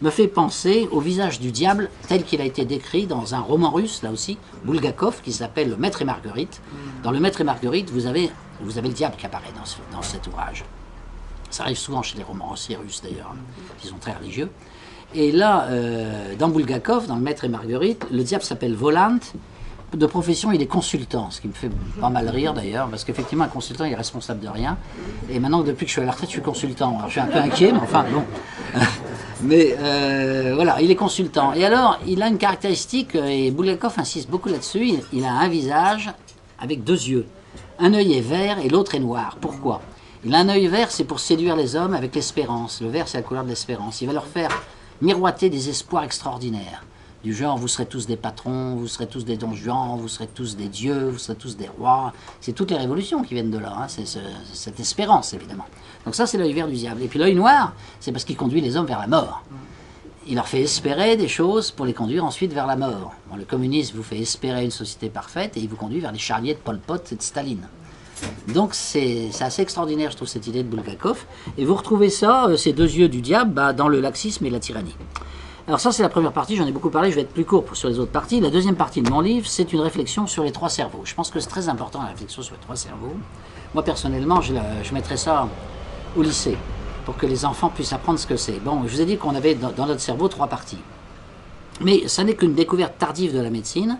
me fait penser au visage du diable tel qu'il a été décrit dans un roman russe, là aussi, Bulgakov, qui s'appelle Le Maître et Marguerite. Dans Le Maître et Marguerite, vous avez le diable qui apparaît dans cet ouvrage. Ça arrive souvent chez les romanciers russes d'ailleurs, qui sont très religieux. Et là, dans Bulgakov, dans Le Maître et Marguerite, le diable s'appelle Volant. De profession, il est consultant, ce qui me fait pas mal rire d'ailleurs, parce qu'effectivement, un consultant, il est responsable de rien. Et maintenant, depuis que je suis à la retraite, je suis consultant. Alors, je suis un peu inquiet, mais enfin, bon. Mais voilà, il est consultant. Et alors, il a une caractéristique, et Bulgakov insiste beaucoup là-dessus, il a un visage avec deux yeux. Un œil est vert et l'autre est noir. Pourquoi? Il a un œil vert, c'est pour séduire les hommes avec l'espérance. Le vert, c'est la couleur de l'espérance. Il va leur faire miroiter des espoirs extraordinaires. Du genre, vous serez tous des patrons, vous serez tous des Don Juan, vous serez tous des dieux, vous serez tous des rois. C'est toutes les révolutions qui viennent de là, hein. C'est cette espérance, évidemment. Donc ça, c'est l'œil vert du diable. Et puis l'œil noir, c'est parce qu'il conduit les hommes vers la mort. Il leur fait espérer des choses pour les conduire ensuite vers la mort. Bon, le communisme vous fait espérer une société parfaite et il vous conduit vers les charniers de Pol Pot et de Staline. Donc c'est assez extraordinaire, je trouve, cette idée de Bulgakov. Et vous retrouvez ça, ces deux yeux du diable, dans le laxisme et la tyrannie. Alors ça, c'est la première partie, j'en ai beaucoup parlé, je vais être plus court sur les autres parties. La deuxième partie de mon livre, c'est une réflexion sur les trois cerveaux. Je pense que c'est très important, la réflexion sur les trois cerveaux. Moi, personnellement, je mettrais ça au lycée, pour que les enfants puissent apprendre ce que c'est. Bon, je vous ai dit qu'on avait dans notre cerveau trois parties. Mais ça n'est qu'une découverte tardive de la médecine,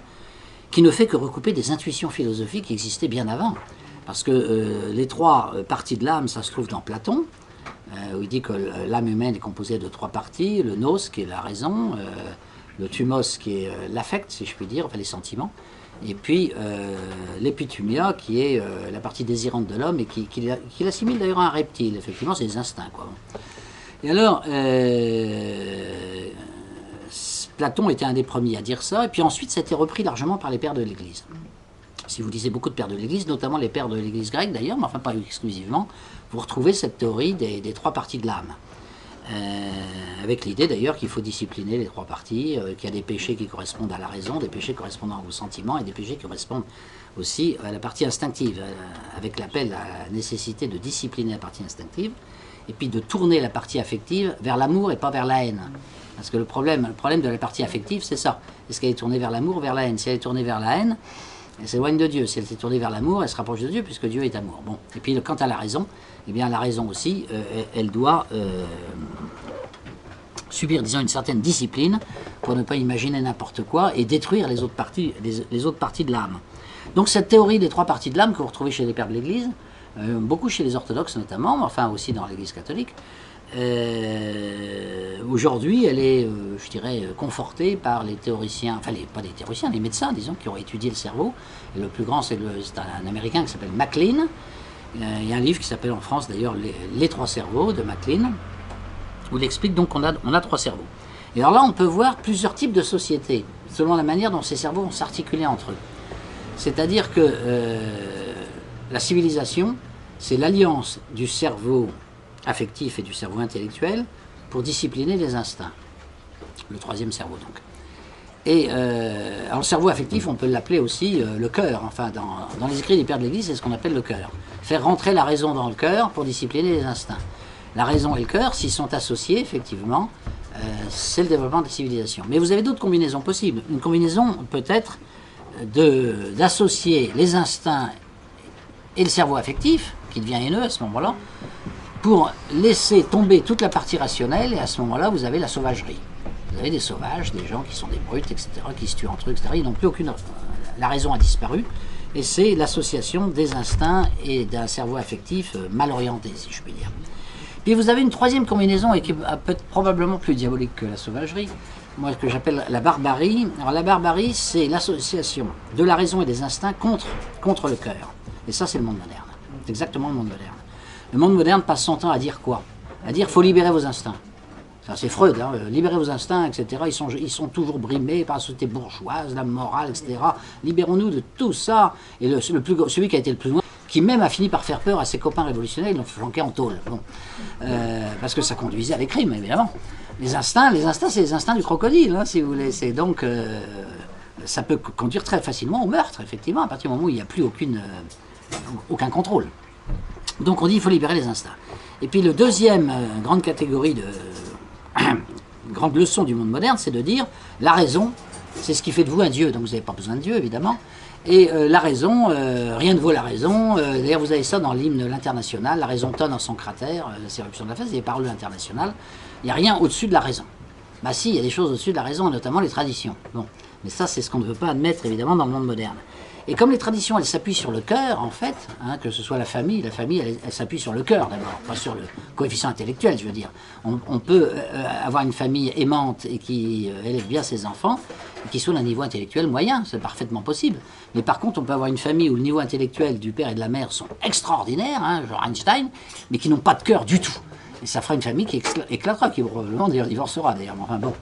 qui ne fait que recouper des intuitions philosophiques qui existaient bien avant. Parce que les trois parties de l'âme, ça se trouve dans Platon, où il dit que l'âme humaine est composée de trois parties, le nous qui est la raison, le thumos qui est l'affect, si je puis dire, enfin les sentiments, et puis l'épithumia qui est la partie désirante de l'homme et qui l'assimile d'ailleurs à un reptile, effectivement c'est les instincts, quoi. Et alors, Platon était un des premiers à dire ça, et puis ensuite ça a été repris largement par les pères de l'Église. Si vous lisez beaucoup de pères de l'Église, notamment les pères de l'Église grecque d'ailleurs, mais enfin pas exclusivement, vous retrouvez cette théorie des trois parties de l'âme. Avec l'idée d'ailleurs qu'il faut discipliner les trois parties, qu'il y a des péchés qui correspondent à la raison, des péchés correspondant aux sentiments et des péchés qui correspondent aussi à la partie instinctive, avec l'appel à la nécessité de discipliner la partie instinctive, et puis de tourner la partie affective vers l'amour et pas vers la haine. Parce que le problème de la partie affective, c'est ça. Est-ce qu'elle est tournée vers l'amour ou vers la haine? Si elle est tournée vers la haine, elle s'éloigne de Dieu. Si elle est tournée vers l'amour, elle se rapproche de Dieu, puisque Dieu est amour. Bon. Et puis, quant à la raison, eh bien, la raison aussi, elle doit subir, disons, une certaine discipline pour ne pas imaginer n'importe quoi et détruire les autres parties de l'âme. Donc, cette théorie des 3 parties de l'âme que vous retrouvez chez les pères de l'Église, beaucoup chez les orthodoxes notamment, mais enfin aussi dans l'Église catholique, aujourd'hui, elle est, je dirais, confortée par les théoriciens, enfin, pas les théoriciens, les médecins, disons, qui ont étudié le cerveau. Et le plus grand, c'est un Américain qui s'appelle MacLean. Il y a un livre qui s'appelle en France, d'ailleurs, les 3 cerveaux de MacLean, où il explique donc qu'on a 3 cerveaux. Et alors là, on peut voir plusieurs types de sociétés, selon la manière dont ces cerveaux vont s'articuler entre eux. C'est-à-dire que la civilisation, c'est l'alliance du cerveau affectif et du cerveau intellectuel pour discipliner les instincts. Le 3e cerveau, donc. Et alors, le cerveau affectif, on peut l'appeler aussi le cœur. Enfin, dans les écrits des pères de l'Église, c'est ce qu'on appelle le cœur. Faire rentrer la raison dans le cœur pour discipliner les instincts. La raison et le cœur, s'ils sont associés, effectivement, c'est le développement des civilisations. Mais vous avez d'autres combinaisons possibles. Une combinaison peut être d'associer les instincts et le cerveau affectif, qui devient haineux à ce moment-là, pour laisser tomber toute la partie rationnelle, et à ce moment-là, vous avez la sauvagerie. Vous avez des sauvages, des gens qui sont des brutes, etc., qui se tuent entre eux, etc. Ils n'ont plus aucune... La raison a disparu, et c'est l'association des instincts et d'un cerveau affectif mal orienté, si je puis dire. Puis vous avez une 3e combinaison, et qui est peut-être probablement plus diabolique que la sauvagerie, moi, ce que j'appelle la barbarie. Alors la barbarie, c'est l'association de la raison et des instincts contre le cœur. Et ça, c'est le monde moderne. C'est exactement le monde moderne. Le monde moderne passe son temps à dire quoi? À dire, faut libérer vos instincts. C'est Freud, hein, libérer vos instincts, etc. Ils sont toujours brimés par la société bourgeoise, la morale, etc. Libérons-nous de tout ça. Et celui qui a été le plus loin, qui même a fini par faire peur à ses copains révolutionnaires, ils l'ont flanqué en tôle. Bon. Parce que ça conduisait à des crimes, évidemment. Les instincts, c'est les instincts du crocodile, hein, si vous voulez. C'est donc, ça peut conduire très facilement au meurtre, effectivement, à partir du moment où il n'y a plus aucun contrôle. Donc on dit qu'il faut libérer les instincts. Et puis le deuxième grande catégorie grande leçon du monde moderne, c'est de dire la raison, c'est ce qui fait de vous un Dieu. Donc vous n'avez pas besoin de Dieu, évidemment. Et la raison, rien ne vaut la raison. D'ailleurs, vous avez ça dans l'hymne de l'Internationale. La raison tonne en son cratère, la éruption de la face, des paroles de l'Internationale. Il n'y a rien au-dessus de la raison. Bah si, il y a des choses au-dessus de la raison, notamment les traditions. Bon. Mais ça, c'est ce qu'on ne veut pas admettre, évidemment, dans le monde moderne. Et comme les traditions, elles s'appuient sur le cœur, en fait, hein, que ce soit la famille, elle s'appuie sur le cœur d'abord, pas sur le coefficient intellectuel, je veux dire. On peut avoir une famille aimante et qui élève bien ses enfants, et qui soit d'un niveau intellectuel moyen, c'est parfaitement possible. Mais par contre, on peut avoir une famille où le niveau intellectuel du père et de la mère sont extraordinaires, hein, genre Einstein, mais qui n'ont pas de cœur du tout. Et ça fera une famille qui éclatera, qui probablement d'ailleurs divorcera d'ailleurs. Enfin bon.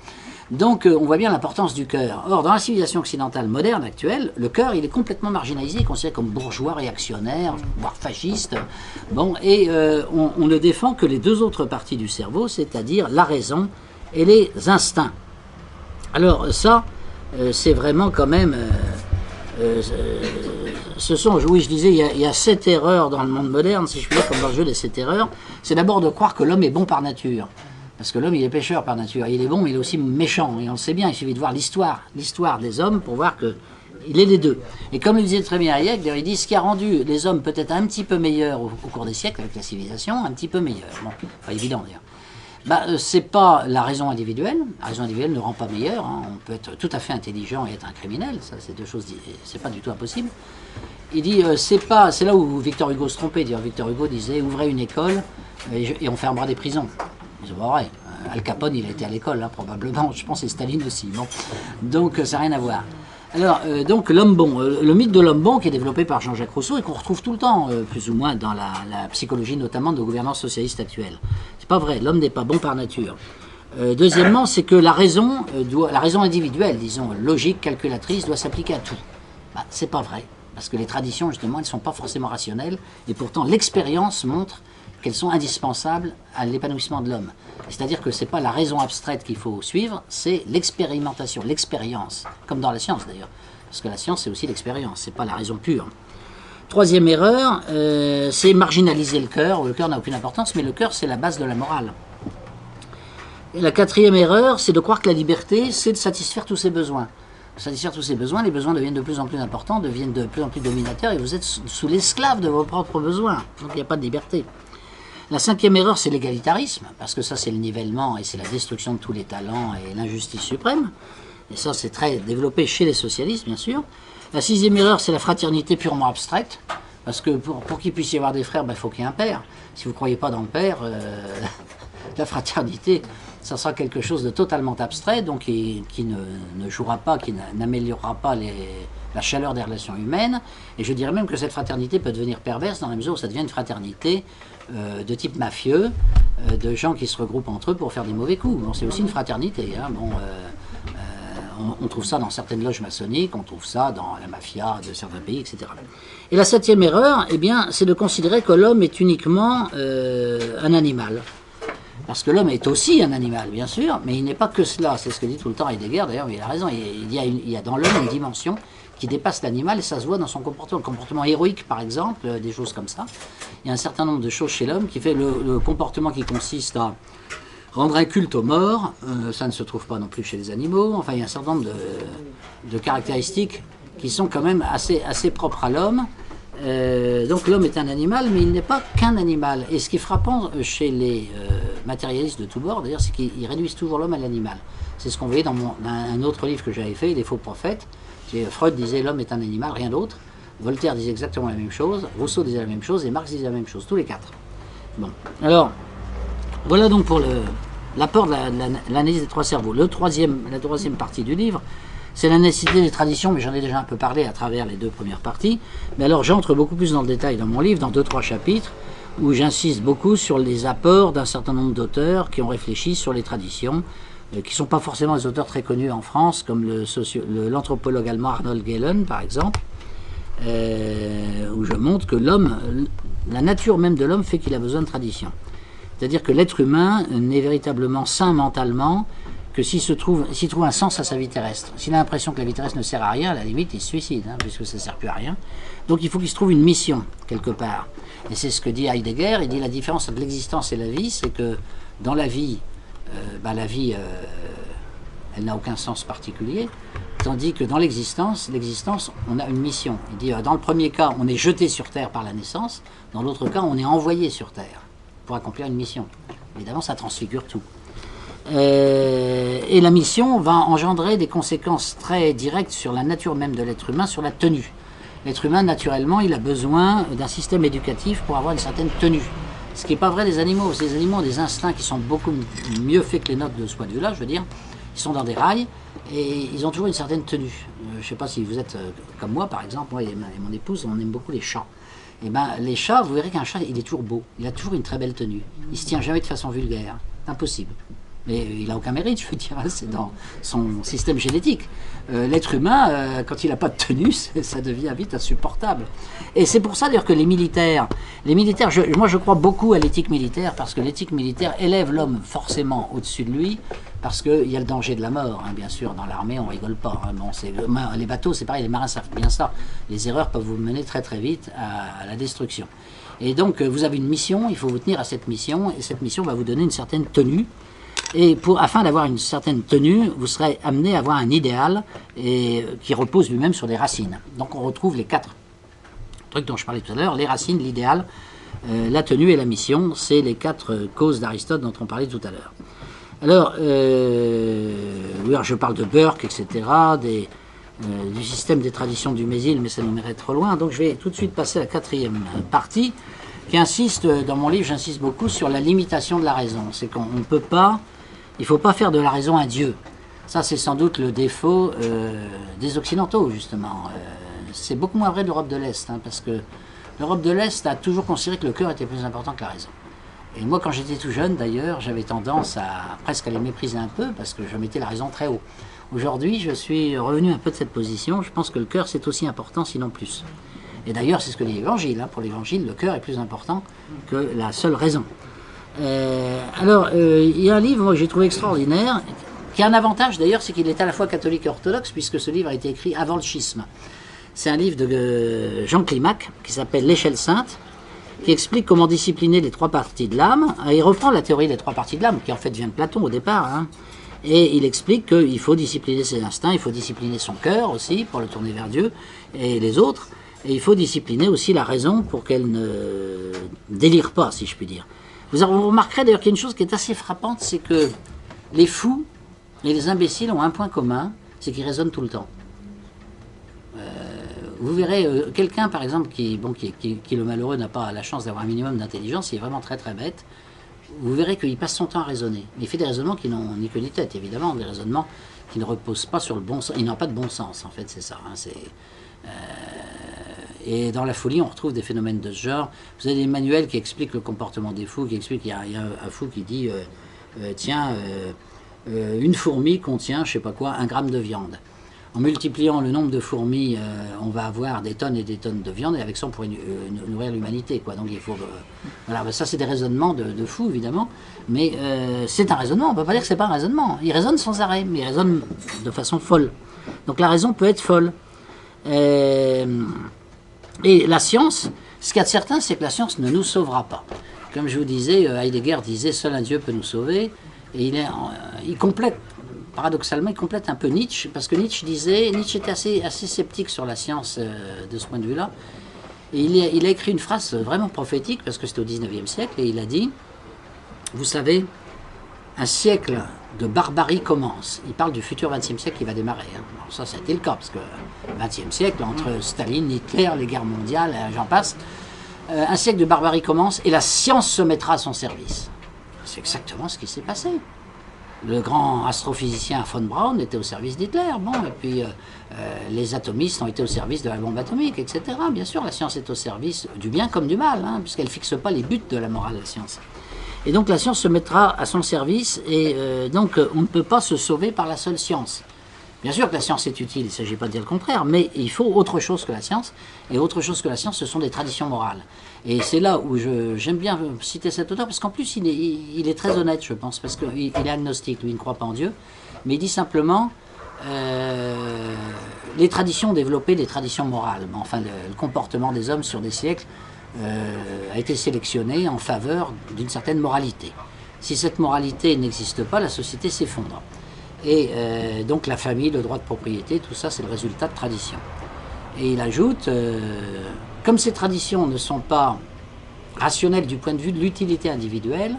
Donc on voit bien l'importance du cœur. Or, dans la civilisation occidentale moderne actuelle, le cœur, il est complètement marginalisé, considéré comme bourgeois, réactionnaire, voire fasciste. Bon, et on ne défend que les 2 autres parties du cerveau, c'est-à-dire la raison et les instincts. Alors ça, c'est vraiment quand même... oui, je disais, il y a 7 erreurs dans le monde moderne, si je puis dire, comme dans le jeu des 7 erreurs. C'est d'abord de croire que l'homme est bon par nature. Parce que l'homme, il est pécheur par nature. Il est bon, mais il est aussi méchant. Et on le sait bien, il suffit de voir l'histoire des hommes pour voir qu'il est les deux. Et comme le disait très bien Hayek, il dit ce qui a rendu les hommes peut-être un petit peu meilleurs au cours des siècles avec la civilisation, un petit peu meilleurs. Bon, pas évident d'ailleurs. Bah, c'est pas la raison individuelle. La raison individuelle ne rend pas meilleur. Hein. On peut être tout à fait intelligent et être un criminel. Ça, c'est 2 choses. C'est pas du tout impossible. Il dit c'est là où Victor Hugo se trompait. Victor Hugo disait ouvrez une école et on fermera des prisons. C'est pas vrai. Al Capone, il a été à l'école, hein, probablement. Je pense que c'est Staline aussi. Bon. Donc, ça n'a rien à voir. Alors, donc, l'homme bon. Le mythe de l'homme bon qui est développé par Jean-Jacques Rousseau et qu'on retrouve tout le temps, plus ou moins, dans la psychologie, notamment de gouvernance socialiste actuelle. C'est pas vrai. L'homme n'est pas bon par nature. Deuxièmement, c'est que la raison individuelle, disons, logique, calculatrice, doit s'appliquer à tout. Bah, c'est pas vrai. Parce que les traditions, justement, elles ne sont pas forcément rationnelles. Et pourtant, l'expérience montre qu'elles sont indispensables à l'épanouissement de l'homme. C'est-à-dire que ce n'est pas la raison abstraite qu'il faut suivre, c'est l'expérimentation, l'expérience, comme dans la science d'ailleurs. Parce que la science, c'est aussi l'expérience, ce n'est pas la raison pure. 3e erreur, c'est marginaliser le cœur. Le cœur n'a aucune importance, mais le cœur, c'est la base de la morale. Et la quatrième erreur, c'est de croire que la liberté, c'est de satisfaire tous ses besoins. Pour satisfaire tous ces besoins, les besoins deviennent de plus en plus importants, deviennent de plus en plus dominateurs, et vous êtes sous l'esclave de vos propres besoins. Donc il n'y a pas de liberté. La cinquième erreur, c'est l'égalitarisme, parce que ça, c'est le nivellement et c'est la destruction de tous les talents et l'injustice suprême. Et ça, c'est très développé chez les socialistes, bien sûr. La sixième erreur, c'est la fraternité purement abstraite, parce que pour qu'il puisse y avoir des frères, il faut qu'il y ait un père. Si vous ne croyez pas dans le père, la fraternité, ça sera quelque chose de totalement abstrait, donc qui ne jouera pas, qui n'améliorera pas la chaleur des relations humaines. Et je dirais même que cette fraternité peut devenir perverse dans la mesure où ça devient une fraternité de type mafieux, de gens qui se regroupent entre eux pour faire des mauvais coups. Bon, c'est aussi une fraternité. Hein. Bon, on trouve ça dans certaines loges maçonniques, on trouve ça dans la mafia de certains pays, etc. Et la septième erreur, eh bien, c'est de considérer que l'homme est uniquement un animal. Parce que l'homme est aussi un animal, bien sûr, mais il n'est pas que cela. C'est ce que dit tout le temps Heidegger, d'ailleurs, mais il a raison. Il y a dans l'homme une dimension qui dépasse l'animal, et ça se voit dans son comportement. Le comportement héroïque, par exemple, des choses comme ça. Il y a un certain nombre de choses chez l'homme qui fait le comportement qui consiste à rendre un culte aux morts. Ça ne se trouve pas non plus chez les animaux. Enfin, il y a un certain nombre de caractéristiques qui sont quand même assez propres à l'homme. Donc l'homme est un animal, mais il n'est pas qu'un animal. Et ce qui est frappant chez les matérialistes de tous bords, d'ailleurs, c'est qu'ils réduisent toujours l'homme à l'animal. C'est ce qu'on voyait dans un autre livre que j'avais fait, Les faux prophètes. Freud disait l'homme est un animal, rien d'autre. Voltaire disait exactement la même chose. Rousseau disait la même chose. Et Marx disait la même chose. Tous les quatre. Bon. Alors, voilà donc pour l'apport de l'analyse des trois cerveaux. La troisième partie du livre, c'est la nécessité des traditions, mais j'en ai déjà un peu parlé à travers les deux premières parties. Mais alors j'entre beaucoup plus dans le détail dans mon livre, dans 2-3 chapitres, où j'insiste beaucoup sur les apports d'un certain nombre d'auteurs qui ont réfléchi sur les traditions, qui ne sont pas forcément des auteurs très connus en France, comme l'anthropologue allemand Arnold Gehlen, par exemple, où je montre que la nature même de l'homme fait qu'il a besoin de tradition. C'est-à-dire que l'être humain n'est véritablement sain mentalement que s'il trouve un sens à sa vie terrestre. S'il a l'impression que la vie terrestre ne sert à rien, à la limite, il se suicide, hein, puisque ça ne sert plus à rien. Donc il faut qu'il se trouve une mission, quelque part. Et c'est ce que dit Heidegger. Il dit la différence entre l'existence et la vie, c'est que dans la vie, elle n'a aucun sens particulier, tandis que dans l'existence, on a une mission. Il dit, dans le premier cas, on est jeté sur Terre par la naissance, dans l'autre cas, on est envoyé sur Terre pour accomplir une mission. Évidemment, ça transfigure tout. Et la mission va engendrer des conséquences très directes sur la nature même de l'être humain, sur la tenue. L'être humain, naturellement, il a besoin d'un système éducatif pour avoir une certaine tenue. Ce qui n'est pas vrai des animaux. Les animaux ont des instincts qui sont beaucoup mieux faits que les nôtres de ce point de vue-là, je veux dire. Ils sont dans des rails et ils ont toujours une certaine tenue. Je ne sais pas si vous êtes comme moi, par exemple, moi et mon épouse, on aime beaucoup les chats. Et ben, les chats, vous verrez qu'un chat, il est toujours beau. Il a toujours une très belle tenue. Il ne se tient jamais de façon vulgaire. C'est impossible. Mais il n'a aucun mérite, je veux dire, c'est dans son système génétique. L'être humain, quand il n'a pas de tenue, ça devient vite insupportable. Et c'est pour ça d'ailleurs que les militaires, moi je crois beaucoup à l'éthique militaire, parce que l'éthique militaire élève l'homme forcément au-dessus de lui, parce qu'il y a le danger de la mort, hein, bien sûr, dans l'armée on rigole pas. Hein, bon, les bateaux c'est pareil, les marins savent bien ça. Les erreurs peuvent vous mener très très vite à la destruction. Et donc vous avez une mission, il faut vous tenir à cette mission, et cette mission va vous donner une certaine tenue. Et afin d'avoir une certaine tenue, vous serez amené à avoir un idéal qui repose lui-même sur des racines. Donc on retrouve les 4 trucs dont je parlais tout à l'heure, les racines, l'idéal, la tenue et la mission, c'est les 4 causes d'Aristote dont on parlait tout à l'heure. Alors, je parle de Burke, etc., du système des traditions du Mésil, mais ça nous mènerait trop loin, donc je vais tout de suite passer à la 4e partie, qui insiste, dans mon livre, j'insiste beaucoup sur la limitation de la raison. C'est qu'on ne peut pas, il ne faut pas faire de la raison un dieu. Ça, c'est sans doute le défaut des Occidentaux, justement. C'est beaucoup moins vrai de l'Europe de l'Est, hein, parce que l'Europe de l'Est a toujours considéré que le cœur était plus important que la raison. Et moi, quand j'étais tout jeune, d'ailleurs, j'avais tendance presque à les mépriser un peu, parce que je mettais la raison très haut. Aujourd'hui, je suis revenu un peu de cette position. Je pense que le cœur, c'est aussi important, sinon plus. Et d'ailleurs, c'est ce que dit l'Évangile. Hein. Pour l'Évangile, le cœur est plus important que la seule raison. Il y a un livre que j'ai trouvé extraordinaire, qui a un avantage d'ailleurs, c'est qu'il est à la fois catholique et orthodoxe, puisque ce livre a été écrit avant le schisme. C'est un livre de Jean Climac, qui s'appelle L'Échelle Sainte, qui explique comment discipliner les 3 parties de l'âme. Il reprend la théorie des 3 parties de l'âme, qui en fait vient de Platon au départ, hein. Et il explique qu'il faut discipliner ses instincts, il faut discipliner son cœur aussi, pour le tourner vers Dieu et les autres, et il faut discipliner aussi la raison pour qu'elle ne délire pas, si je puis dire. Vous remarquerez d'ailleurs qu'il y a une chose qui est assez frappante, c'est que les fous et les imbéciles ont un point commun, c'est qu'ils raisonnent tout le temps. Vous verrez quelqu'un, par exemple, qui le malheureux n'a pas la chance d'avoir un minimum d'intelligence, il est vraiment très très bête, vous verrez qu'il passe son temps à raisonner. Mais il fait des raisonnements qui n'ont ni queue ni tête, évidemment, des raisonnements qui ne reposent pas sur le bon sens. Ils n'ont pas de bon sens, en fait, c'est ça. Hein, et dans la folie, on retrouve des phénomènes de ce genre. Vous avez des manuels qui expliquent le comportement des fous, qui expliquent qu'il y a un fou qui dit tiens, une fourmi contient, je sais pas quoi, 1 gramme de viande. En multipliant le nombre de fourmis, on va avoir des tonnes et des tonnes de viande, et avec ça, on pourrait nourrir l'humanité, quoi. Donc il faut... voilà, ça, c'est des raisonnements de fous, évidemment, mais c'est un raisonnement, on ne peut pas dire que c'est pas un raisonnement. Il raisonne sans arrêt, mais il raisonne de façon folle. Donc la raison peut être folle. Et la science, ce qu'il y a de certain, c'est que la science ne nous sauvera pas. Comme je vous disais, Heidegger disait « Seul un Dieu peut nous sauver », et il complète, paradoxalement, il complète un peu Nietzsche, parce que Nietzsche était assez sceptique sur la science de ce point de vue-là, et il a écrit une phrase vraiment prophétique, parce que c'était au XIXe siècle, et il a dit « Vous savez, un siècle de barbarie commence. » Il parle du futur XXe siècle qui va démarrer. Hein. Alors ça a été le cas, parce que XXe siècle, entre Staline, Hitler, les guerres mondiales, j'en passe, un siècle de barbarie commence et la science se mettra à son service. C'est exactement ce qui s'est passé. Le grand astrophysicien von Braun était au service d'Hitler, bon, et puis les atomistes ont été au service de la bombe atomique, etc. Bien sûr, la science est au service du bien comme du mal, hein, puisqu'elle ne fixe pas les buts de la morale, la science. Et donc la science se mettra à son service, et donc on ne peut pas se sauver par la seule science. Bien sûr que la science est utile, il ne s'agit pas de dire le contraire, mais il faut autre chose que la science, et autre chose que la science, ce sont des traditions morales. Et c'est là où j'aime bien citer cet auteur, parce qu'en plus il est très honnête, je pense, parce qu'il est agnostique, lui il ne croit pas en Dieu, mais il dit simplement les traditions ont développé des traditions morales, enfin le comportement des hommes sur des siècles a été sélectionné en faveur d'une certaine moralité. Si cette moralité n'existe pas, la société s'effondre. Et donc la famille, le droit de propriété, tout ça c'est le résultat de traditions. Et il ajoute, comme ces traditions ne sont pas rationnelles du point de vue de l'utilité individuelle,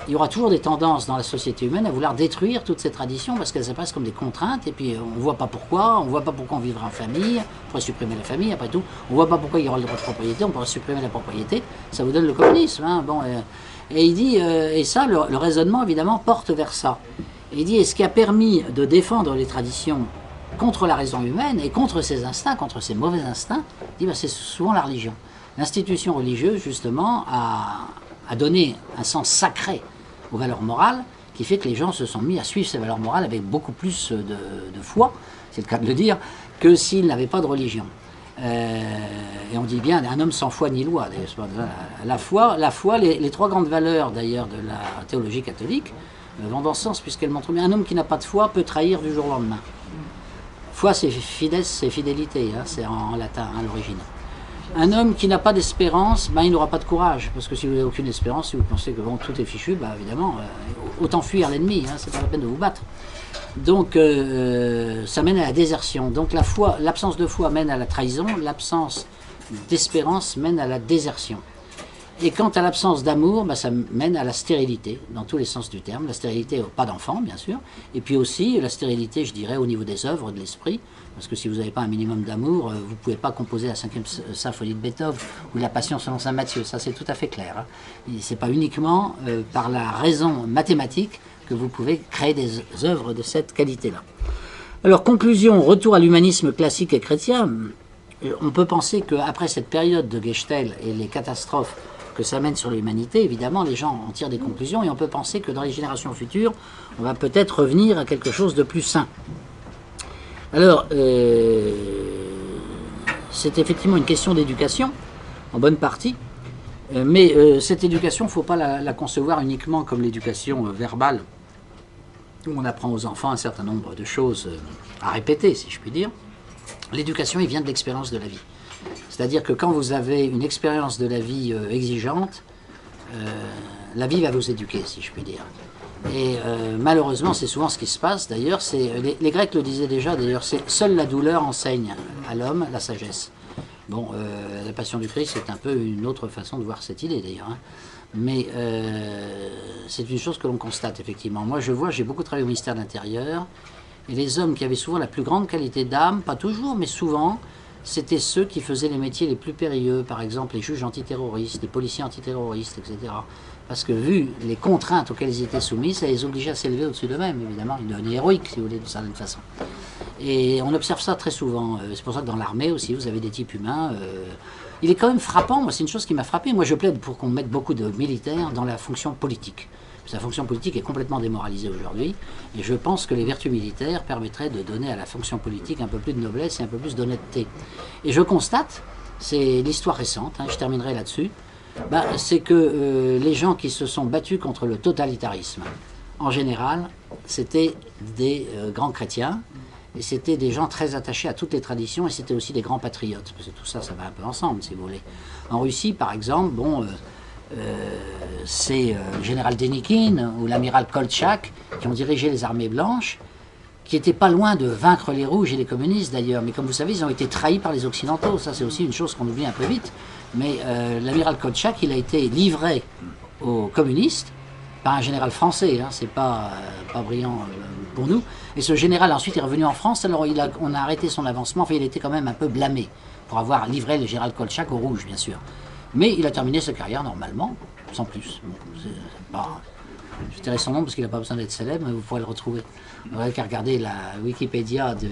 il y aura toujours des tendances dans la société humaine à vouloir détruire toutes ces traditions parce qu'elles apparaissent comme des contraintes et puis on ne voit pas pourquoi, on vivra en famille, on pourrait supprimer la famille après tout, on ne voit pas pourquoi il y aura le droit de propriété, on pourrait supprimer la propriété, ça vous donne le communisme. Hein, bon, et il dit, et ça, le raisonnement évidemment porte vers ça. Et il dit, et ce qui a permis de défendre les traditions contre la raison humaine et contre ses instincts, contre ses mauvais instincts, il dit, bah, c'est souvent la religion. L'institution religieuse, justement, a donné un sens sacré aux valeurs morales, qui fait que les gens se sont mis à suivre ces valeurs morales avec beaucoup plus de foi, c'est le cas de le dire, que s'ils n'avaient pas de religion. Et on dit bien un homme sans foi ni loi. La foi, les 3 grandes valeurs d'ailleurs de la théologie catholique vont dans ce sens, puisqu'elle montre bien un homme qui n'a pas de foi peut trahir du jour au lendemain. Foi, c'est fides, c'est fidélité, hein, c'est en latin à l'origine. Un homme qui n'a pas d'espérance, ben, il n'aura pas de courage, parce que si vous n'avez aucune espérance, si vous pensez que bon, tout est fichu, ben, évidemment, autant fuir l'ennemi, hein, c'est pas la peine de vous battre. Donc ça mène à la désertion. Donc l'absence de foi mène à la trahison, l'absence d'espérance mène à la désertion. Et quant à l'absence d'amour, ben, ça mène à la stérilité, dans tous les sens du terme. La stérilité, pas d'enfant, bien sûr, et puis aussi la stérilité, je dirais, au niveau des œuvres, de l'esprit, parce que si vous n'avez pas un minimum d'amour, vous ne pouvez pas composer la 5e symphonie de Beethoven ou la Passion selon saint Matthieu, ça c'est tout à fait clair. Hein. Ce n'est pas uniquement par la raison mathématique que vous pouvez créer des œuvres de cette qualité-là. Alors, conclusion, retour à l'humanisme classique et chrétien. On peut penser qu'après cette période de Gestell et les catastrophes que ça mène sur l'humanité, évidemment, les gens en tirent des conclusions et on peut penser que dans les générations futures, on va peut-être revenir à quelque chose de plus sain. Alors, c'est effectivement une question d'éducation, en bonne partie, mais cette éducation, il ne faut pas la concevoir uniquement comme l'éducation verbale, où on apprend aux enfants un certain nombre de choses à répéter, si je puis dire. L'éducation, elle vient de l'expérience de la vie. C'est-à-dire que quand vous avez une expérience de la vie exigeante, la vie va vous éduquer, si je puis dire. Et malheureusement, c'est souvent ce qui se passe. D'ailleurs, les Grecs le disaient déjà, d'ailleurs, c'est seule la douleur enseigne à l'homme la sagesse. Bon, la Passion du Christ, c'est un peu une autre façon de voir cette idée, d'ailleurs. Hein. Mais c'est une chose que l'on constate, effectivement. Moi, j'ai beaucoup travaillé au ministère de l'Intérieur, et les hommes qui avaient souvent la plus grande qualité d'âme, pas toujours, mais souvent, c'était ceux qui faisaient les métiers les plus périlleux, par exemple les juges antiterroristes, les policiers antiterroristes, etc. Parce que vu les contraintes auxquelles ils étaient soumis, ça les obligeait à s'élever au-dessus d'eux-mêmes, évidemment. Ils devenaient héroïques, si vous voulez, d'une certaine façon. Et on observe ça très souvent. C'est pour ça que dans l'armée aussi, vous avez des types humains. Il est quand même frappant, moi c'est une chose qui m'a frappé. Moi je plaide pour qu'on mette beaucoup de militaires dans la fonction politique. La fonction politique est complètement démoralisée aujourd'hui. Et je pense que les vertus militaires permettraient de donner à la fonction politique un peu plus de noblesse et un peu plus d'honnêteté. Et je constate, c'est l'histoire récente, hein, je terminerai là-dessus, c'est que les gens qui se sont battus contre le totalitarisme, en général, c'était des grands chrétiens, et c'était des gens très attachés à toutes les traditions, et c'était aussi des grands patriotes, parce que tout ça, ça va un peu ensemble, si vous voulez. En Russie, par exemple, bon, c'est le général Dénikine ou l'amiral Koltchak qui ont dirigé les armées blanches, qui n'étaient pas loin de vaincre les rouges et les communistes d'ailleurs, mais comme vous savez, ils ont été trahis par les occidentaux, ça c'est aussi une chose qu'on oublie un peu vite, mais l'amiral Koltchak, il a été livré aux communistes par un général français, hein, c'est pas brillant pour nous, et ce général ensuite est revenu en France, alors on a arrêté son avancement, enfin il était quand même un peu blâmé pour avoir livré le général Koltchak aux rouges, bien sûr. Mais il a terminé sa carrière normalement, sans plus. Bon, je dirais son nom parce qu'il n'a pas besoin d'être célèbre, mais vous pourrez le retrouver. Vous n'aurez qu'à regarder la Wikipédia de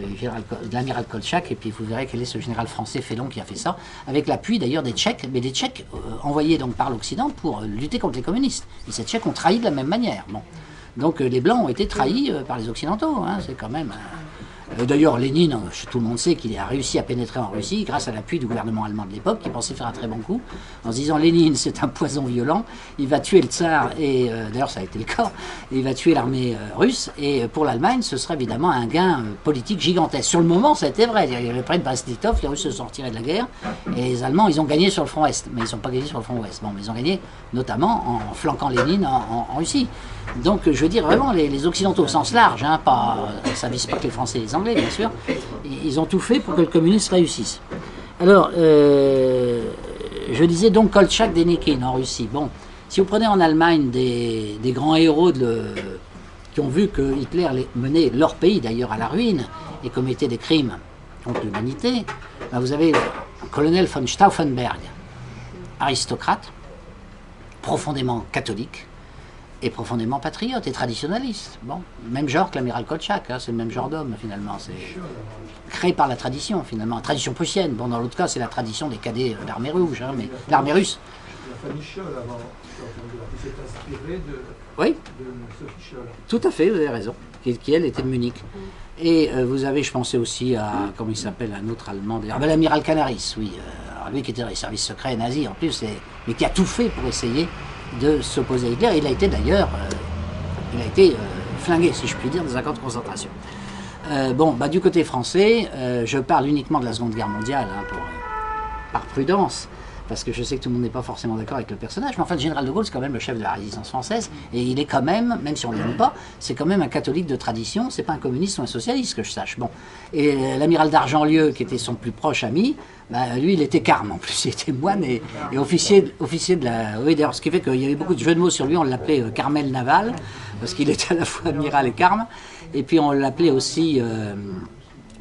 l'amiral Koltchak et puis vous verrez quel est ce général français félon qui a fait ça, avec l'appui d'ailleurs des Tchèques, mais des Tchèques envoyés donc par l'Occident pour lutter contre les communistes. Et ces Tchèques ont trahi de la même manière. Bon. Donc les Blancs ont été trahis par les Occidentaux, hein, c'est quand même... D'ailleurs, Lénine, tout le monde sait qu'il a réussi à pénétrer en Russie grâce à l'appui du gouvernement allemand de l'époque, qui pensait faire un très bon coup, en se disant Lénine, c'est un poison violent, il va tuer le tsar, et d'ailleurs ça a été le cas, il va tuer l'armée russe, et pour l'Allemagne, ce serait évidemment un gain politique gigantesque. Sur le moment, ça a été vrai, il y avait le prêtre Brest-Litov, les Russes se sont retirés de la guerre, et les Allemands, ils ont gagné sur le front Est, mais ils n'ont pas gagné sur le front Ouest. Bon, mais ils ont gagné notamment en flanquant Lénine en Russie. Donc, je veux dire, vraiment, les Occidentaux au sens large, hein, ça ne vise pas que les Français et les Anglais, bien sûr, ils ont tout fait pour que le communisme réussisse. Alors, je disais donc Koltchak, Dénikine en Russie. Bon, si vous prenez en Allemagne des grands héros qui ont vu que Hitler menait leur pays d'ailleurs à la ruine et commettait des crimes contre l'humanité, vous avez le colonel von Stauffenberg, aristocrate, profondément catholique, et profondément patriote et traditionnaliste. Bon, même genre que l'amiral Koltchak, hein, c'est le même genre d'homme finalement. C'est créé par la tradition finalement, la tradition prussienne. Bon, dans l'autre cas, c'est la tradition des cadets de l'armée rouge, hein, mais l'armée russe. La famille Scholl avant, il s'est inspiré oui, de Sophie Scholl. Tout à fait, vous avez raison, qui elle était de Munich. Et vous avez, je pensais aussi à, comment il s'appelle, un autre Allemand, l'amiral Canaris, oui, lui qui était dans les services secrets nazis en plus, mais qui a tout fait pour essayer de s'opposer à Hitler. Il a été d'ailleurs flingué, si je puis dire, dans un camp de concentration. Du côté français, je parle uniquement de la Seconde Guerre mondiale, hein, par prudence, parce que je sais que tout le monde n'est pas forcément d'accord avec le personnage, mais enfin, le général de Gaulle, c'est quand même le chef de la résistance française, et il est quand même, même si on ne l'aime pas, c'est quand même un catholique de tradition, c'est pas un communiste ou un socialiste, que je sache. Bon. Et l'amiral d'Argentlieu, qui était son plus proche ami, lui, il était carme, en plus, il était moine et officier de la... Oui, d'ailleurs, ce qui fait qu'il y avait beaucoup de jeux de mots sur lui, on l'appelait Carmel Naval, parce qu'il était à la fois amiral et carme, et puis on l'appelait aussi...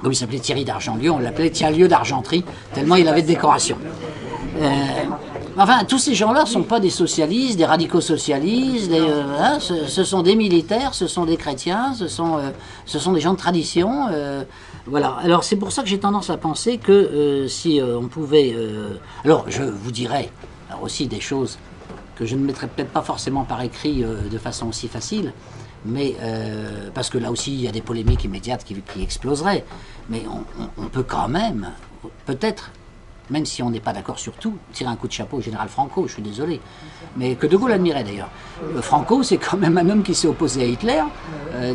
comme il s'appelait Thierry d'Argentlieu, on l'appelait Tiens-lieu d'Argenterie, tellement il avait de décoration. Enfin, tous ces gens-là ne sont pas des socialistes, des radicaux socialistes, ce sont des militaires, ce sont des chrétiens, ce sont des gens de tradition. Voilà. Alors c'est pour ça que j'ai tendance à penser que si on pouvait... alors je vous dirais aussi des choses que je ne mettrais peut-être pas forcément par écrit de façon aussi facile, mais parce que là aussi il y a des polémiques immédiates qui exploseraient, mais on peut quand même, peut-être, même si on n'est pas d'accord sur tout, tirer un coup de chapeau au général Franco, je suis désolé, mais que De Gaulle admirait d'ailleurs. Franco, c'est quand même un homme qui s'est opposé à Hitler,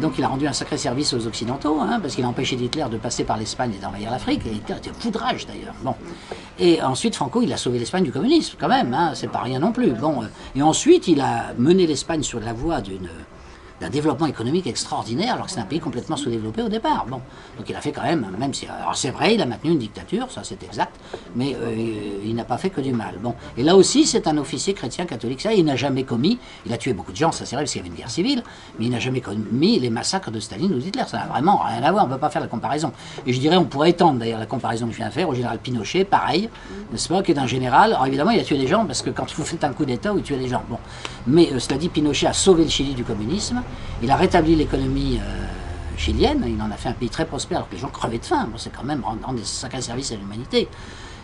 donc il a rendu un sacré service aux Occidentaux, hein, parce qu'il a empêché Hitler de passer par l'Espagne et d'envahir l'Afrique, et Hitler était fou de rage d'ailleurs. Bon. Et ensuite, Franco, il a sauvé l'Espagne du communisme, quand même, hein, c'est pas rien non plus. Bon, et ensuite, il a mené l'Espagne sur la voie d'un développement économique extraordinaire, alors que c'est un pays complètement sous-développé au départ. Bon, donc il a fait quand même, même si, alors c'est vrai, il a maintenu une dictature, ça c'est exact, mais il n'a pas fait que du mal. Bon, et là aussi, c'est un officier chrétien catholique, ça, il n'a jamais commis, il a tué beaucoup de gens, ça c'est vrai, parce qu'il y avait une guerre civile, mais il n'a jamais commis les massacres de Staline ou d'Hitler, ça n'a vraiment rien à voir, on ne peut pas faire la comparaison. Et je dirais, on pourrait étendre d'ailleurs la comparaison que je viens de faire au général Pinochet, pareil, n'est-ce pas, qui est un général, alors évidemment, il a tué des gens, parce que quand vous faites un coup d'État, vous tuez des gens. Bon, mais cela dit, Pinochet a sauvé le Chili du communisme. Il a rétabli l'économie chilienne, il en a fait un pays très prospère alors que les gens crevaient de faim. Bon, c'est quand même rendre des sacrés services à l'humanité.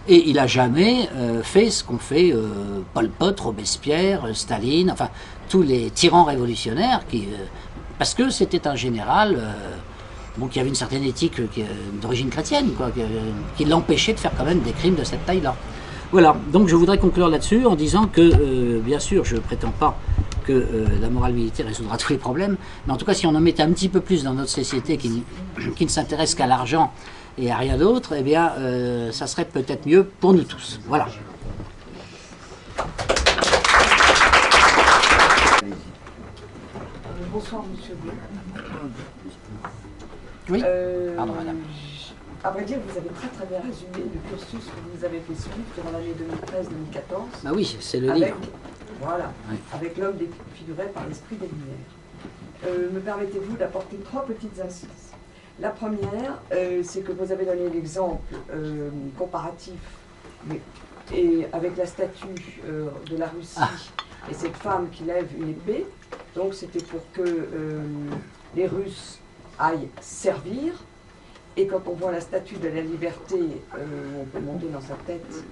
Et il n'a jamais fait ce qu'ont fait Pol Pot, Robespierre, Staline, enfin tous les tyrans révolutionnaires, parce que c'était un général bon, qui avait une certaine éthique d'origine chrétienne, quoi, qui l'empêchait de faire quand même des crimes de cette taille-là. Voilà, donc je voudrais conclure là-dessus en disant que, bien sûr, je ne prétends pas que la morale militaire résoudra tous les problèmes, mais en tout cas, si on en mettait un petit peu plus dans notre société qui ne s'intéresse qu'à l'argent et à rien d'autre, eh bien, ça serait peut-être mieux pour nous tous. Voilà. Bonsoir, monsieur Bleu. Oui, pardon, madame. À vrai dire, vous avez très bien résumé le cursus que vous avez fait suivre durant l'année 2013-2014. Bah oui, c'est le livre. Voilà, oui. Avec l'homme figuré par l'esprit des Lumières. Me permettez-vous d'apporter 3 petites incises. La première, c'est que vous avez donné l'exemple comparatif et avec la statue de la Russie et cette femme qui lève une épée. Donc c'était pour que les Russes aillent servir. Et quand on voit la statue de la liberté, on peut monter dans sa tête,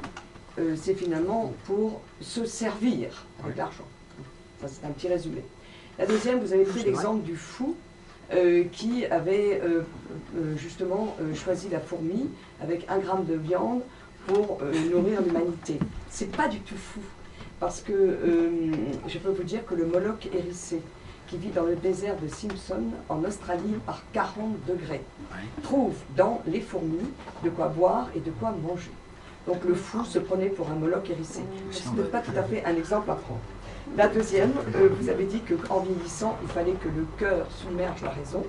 c'est finalement pour se servir avec l'argent. Ça, c'est un petit résumé. La deuxième, vous avez pris l'exemple du fou qui avait justement choisi la fourmi avec 1 gramme de viande pour nourrir l'humanité. C'est pas du tout fou, parce que je peux vous dire que le Moloch hérissé, qui vit dans le désert de Simpson, en Australie, par 40 degrés, trouve dans les fourmis de quoi boire et de quoi manger. Donc le fou se prenait pour un Moloch hérissé. Ce n'est pas tout à fait un exemple à prendre. La deuxième, vous avez dit qu'en vieillissant, il fallait que le cœur submerge la raison.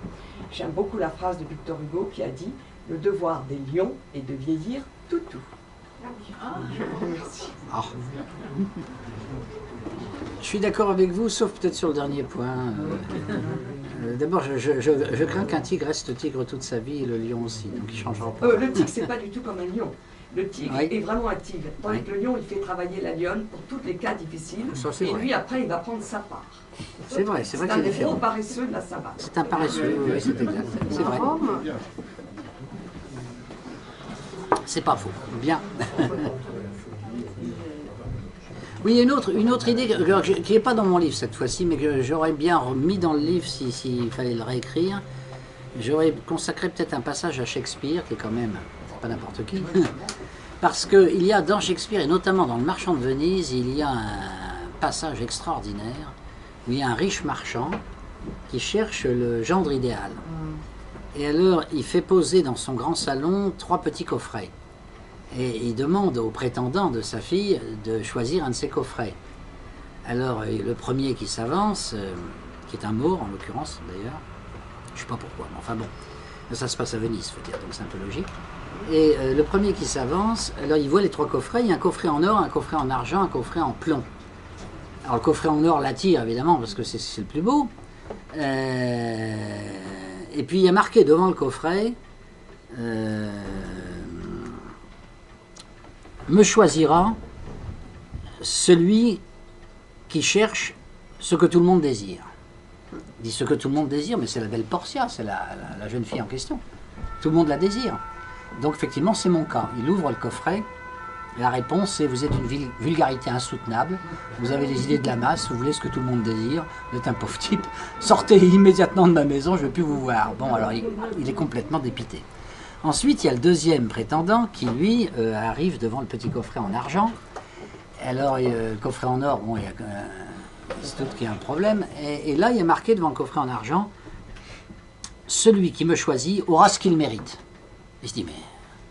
J'aime beaucoup la phrase de Victor Hugo qui a dit « Le devoir des lions est de vieillir tout. » Merci. Ah. Je suis d'accord avec vous, sauf peut-être sur le dernier point. D'abord, je crains qu'un tigre reste tigre toute sa vie et le lion aussi, donc il changera pas. Le tigre, c'est pas du tout comme un lion. Le tigre est vraiment un tigre. Tandis que le lion, il fait travailler la lionne pour tous les cas difficiles. Ça, et vrai. lui, après, il va prendre sa part. C'est vrai, c'est vrai que c'est un différent. gros paresseux de la savane. C'est un paresseux, oui, c'est exact. C'est vrai. C'est pas faux. Bien. Oui, une autre idée qui n'est pas dans mon livre cette fois-ci, mais que j'aurais bien remis dans le livre s'il fallait le réécrire. J'aurais consacré peut-être un passage à Shakespeare, qui est quand même pas n'importe qui, parce qu'il y a dans Shakespeare, et notamment dans Le Marchand de Venise, il y a un passage extraordinaire où il y a un riche marchand qui cherche le gendre idéal. Et alors, il fait poser dans son grand salon 3 petits coffrets. Et il demande au prétendant de sa fille de choisir un de ces coffrets. Alors, le premier qui s'avance, qui est un Maure en l'occurrence d'ailleurs, je ne sais pas pourquoi, mais enfin bon, ça se passe à Venise, faut dire, donc c'est un peu logique. Et le premier qui s'avance, alors il voit les 3 coffrets, il y a un coffret en or, un coffret en argent, un coffret en plomb. Alors le coffret en or l'attire évidemment parce que c'est le plus beau. Et puis il y a marqué devant le coffret me choisira celui qui cherche ce que tout le monde désire. Il dit ce que tout le monde désire, mais c'est la belle Portia, c'est la jeune fille en question. Tout le monde la désire. Donc effectivement, c'est mon cas. Il ouvre le coffret, et la réponse c'est vous êtes une vulgarité insoutenable, vous avez les idées de la masse, vous voulez ce que tout le monde désire, vous êtes un pauvre type, sortez immédiatement de ma maison, je ne veux plus vous voir. Bon, alors il est complètement dépité. Ensuite, il y a le deuxième prétendant qui, lui, arrive devant le petit coffret en argent. Alors, le coffret en or, bon, il y a c'est tout qu'il y a un problème. Et là, il y a marqué devant le coffret en argent, celui qui me choisit aura ce qu'il mérite. Il se dit, mais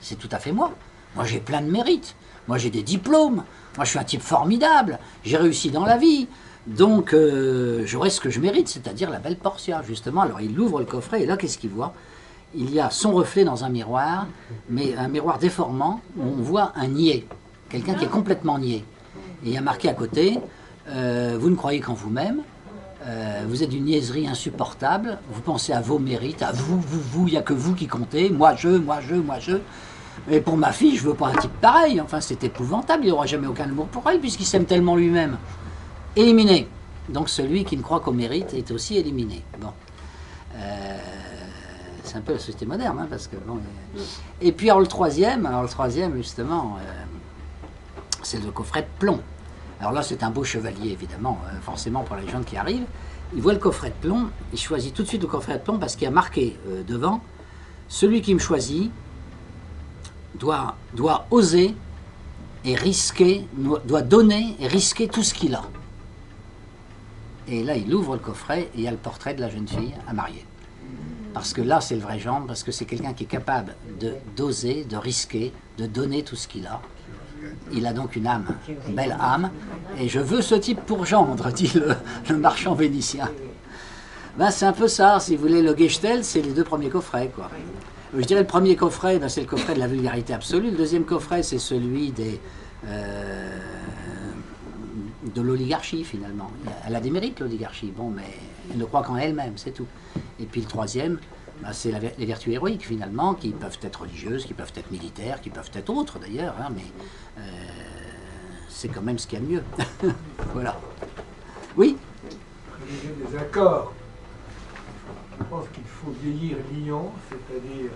c'est tout à fait moi. Moi, j'ai plein de mérites. Moi, j'ai des diplômes. Moi, je suis un type formidable. J'ai réussi dans la vie. Donc, j'aurai ce que je mérite, c'est-à-dire la belle Portia, justement. Alors, il ouvre le coffret et là, qu'est-ce qu'il voit? Il y a son reflet dans un miroir, mais un miroir déformant où on voit un niais. Quelqu'un qui est complètement niais. Et il y a marqué à côté, vous ne croyez qu'en vous-même, vous êtes d'une niaiserie insupportable, vous pensez à vos mérites, à vous, il n'y a que vous qui comptez, moi je. Et pour ma fille, je veux pas un type pareil, enfin c'est épouvantable, il n'aura jamais aucun amour pour elle puisqu'il s'aime tellement lui-même. Éliminé. Donc celui qui ne croit qu'au mérite est aussi éliminé. Bon. C'est un peu la société moderne, hein, parce que bon. Et puis alors le troisième justement, c'est le coffret de plomb. Alors là, c'est un beau chevalier, évidemment, forcément pour les gens qui arrivent. Il voit le coffret de plomb, il choisit tout de suite le coffret de plomb parce qu'il y a marqué devant, celui qui me choisit doit oser et risquer, doit donner et risquer tout ce qu'il a. Et là, il ouvre le coffret et il y a le portrait de la jeune fille à marier. Parce que là, c'est le vrai genre, parce que c'est quelqu'un qui est capable d'oser, de risquer, de donner tout ce qu'il a. Il a donc une âme, une belle âme, et je veux ce type pour gendre, dit le marchand vénitien. Ben, c'est un peu ça, si vous voulez, le Gestell, c'est les deux premiers coffrets, quoi. Je dirais le premier coffret, ben, c'est le coffret de la vulgarité absolue, le deuxième coffret, c'est celui de l'oligarchie, finalement. Elle a des mérites, l'oligarchie, bon, mais elle ne croit qu'en elle-même, c'est tout. Et puis le troisième, ben, c'est les vertus héroïques, finalement, qui peuvent être religieuses, qui peuvent être militaires, qui peuvent être autres, d'ailleurs, hein, mais c'est quand même ce qu'il y a de mieux. Voilà. Oui? J'ai des accords. Je pense qu'il faut vieillir lion, c'est-à-dire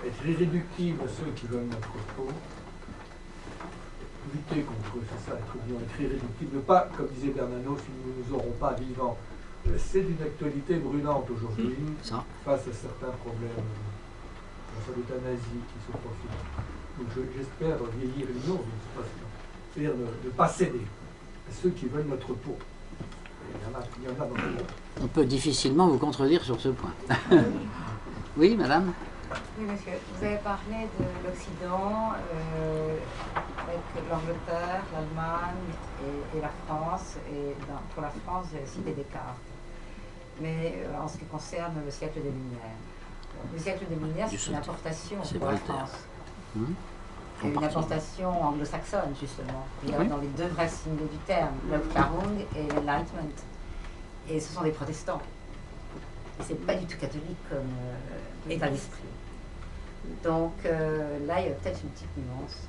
être irréductible à ceux qui veulent notre peau, lutter contre eux, c'est ça, être lion, être irréductible, pas, comme disait Bernanos, si nous ne nous aurons pas vivants. C'est d'une actualité brûlante aujourd'hui, face à certains problèmes, face à l'euthanasie qui se profile. Donc j'espère vieillir lion, c'est-à-dire ne pas céder à ceux qui veulent notre peau. Il y en a dans le monde. On peut difficilement vous contredire sur ce point. Oui, madame? Oui, monsieur. Vous avez parlé de l'Occident avec l'Angleterre, l'Allemagne et la France. Et pour la France, j'ai cité Descartes. Mais en ce qui concerne le siècle des Lumières. Le siècle des Lumières, c'est une importation pour la France. C'est une importation anglo-saxonne, justement. Il y a dans les deux vrais signes du terme, l'Aufklärung et l'Enlightenment. Et ce sont des protestants. Et c'est pas du tout catholique comme état d'esprit. Donc là, il y a peut-être une petite nuance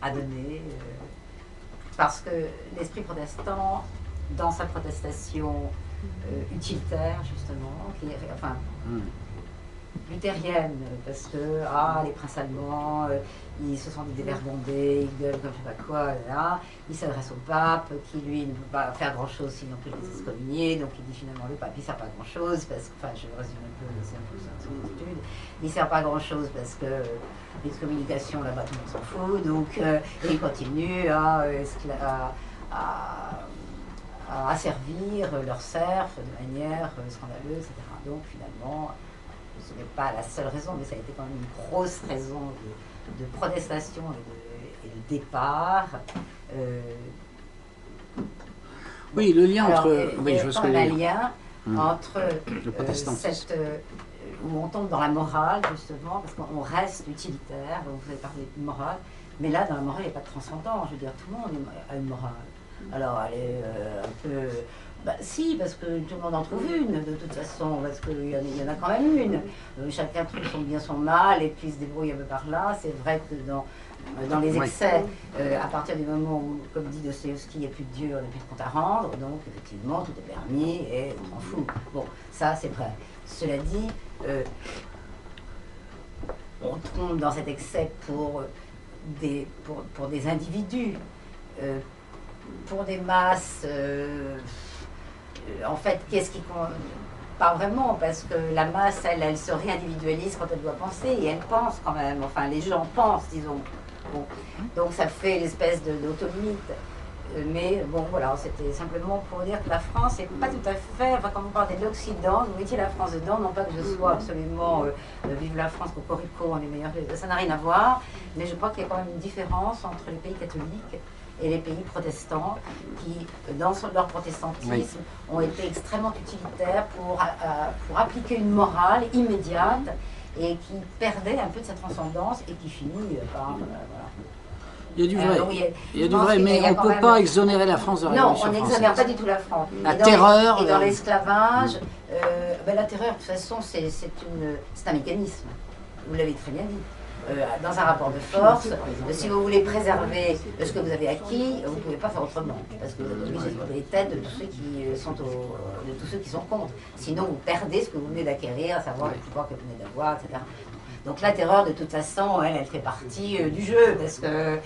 à donner. Parce que l'esprit protestant, dans sa protestation utilitaire, justement, qui est, enfin, luthérienne, parce que les princes allemands, ils se sont dit dévergondés, ils gueulent comme je sais pas quoi, là. Ils s'adressent au pape, qui lui ne peut pas faire grand chose sinon que les excommunier, donc il dit finalement le pape il sert pas grand chose, parce que, enfin je résume un peu, c'est un peu son attitude, il sert pas grand chose parce que l'excommunication là-bas tout le monde s'en fout, donc et il continue à asservir leurs serfs de manière scandaleuse, etc. Donc finalement, ce n'est pas la seule raison, mais ça a été quand même une grosse raison de protestation et de départ. Oui, le lien alors, entre... Oui, je vois ce que un lien entre le protestantisme. où on tombe dans la morale, justement, parce qu'on reste utilitaire, donc vous avez parlé de morale, mais là, dans la morale, il n'y a pas de transcendant. Je veux dire, tout le monde a une morale. Alors, elle est un peu... Bah, si, parce que tout le monde en trouve une, de toute façon, parce qu'il y en a quand même une. Chacun trouve son bien, son mal, et puis se débrouille un peu par là. C'est vrai que dans les excès, à partir du moment où, comme dit Dostoïevski, il n'y a plus de Dieu, on n'a plus de compte à rendre, donc effectivement, tout est permis, et on s'en fout. Bon, ça, c'est vrai. Cela dit, on tombe dans cet excès pour des individus, pour des masses... en fait, qu'est-ce qui compte? Pas vraiment, parce que la masse, elle se réindividualise quand elle doit penser, et elle pense quand même, enfin les gens pensent, disons. Bon. Donc ça fait l'espèce d'automite. Mais bon, voilà, c'était simplement pour dire que la France n'est pas tout à fait, enfin quand vous parlez de l'Occident, vous mettez la France dedans, non pas que je sois absolument vive la France, cocorico, on est meilleurs, ça n'a rien à voir, mais je crois qu'il y a quand même une différence entre les pays catholiques et les pays protestants qui, dans leur protestantisme, ont été extrêmement utilitaires pour appliquer une morale immédiate et qui perdait un peu de sa transcendance et qui finit par... voilà. Il y a du vrai, il y a du vrai, mais on ne peut pas exonérer la France de la Révolution française. Non, on n'exonère pas du tout la France. La terreur... Et dans l'esclavage, la terreur, de toute façon, c'est un mécanisme. Vous l'avez très bien dit. Dans un rapport de force, si vous voulez préserver ce que vous avez acquis, vous ne pouvez pas faire autrement. Parce que vous êtes obligé de les têtes de tous ceux qui sont contre. Sinon, vous perdez ce que vous venez d'acquérir, à savoir le pouvoir que vous venez d'avoir, etc. Donc la terreur, de toute façon, elle fait partie du jeu, parce que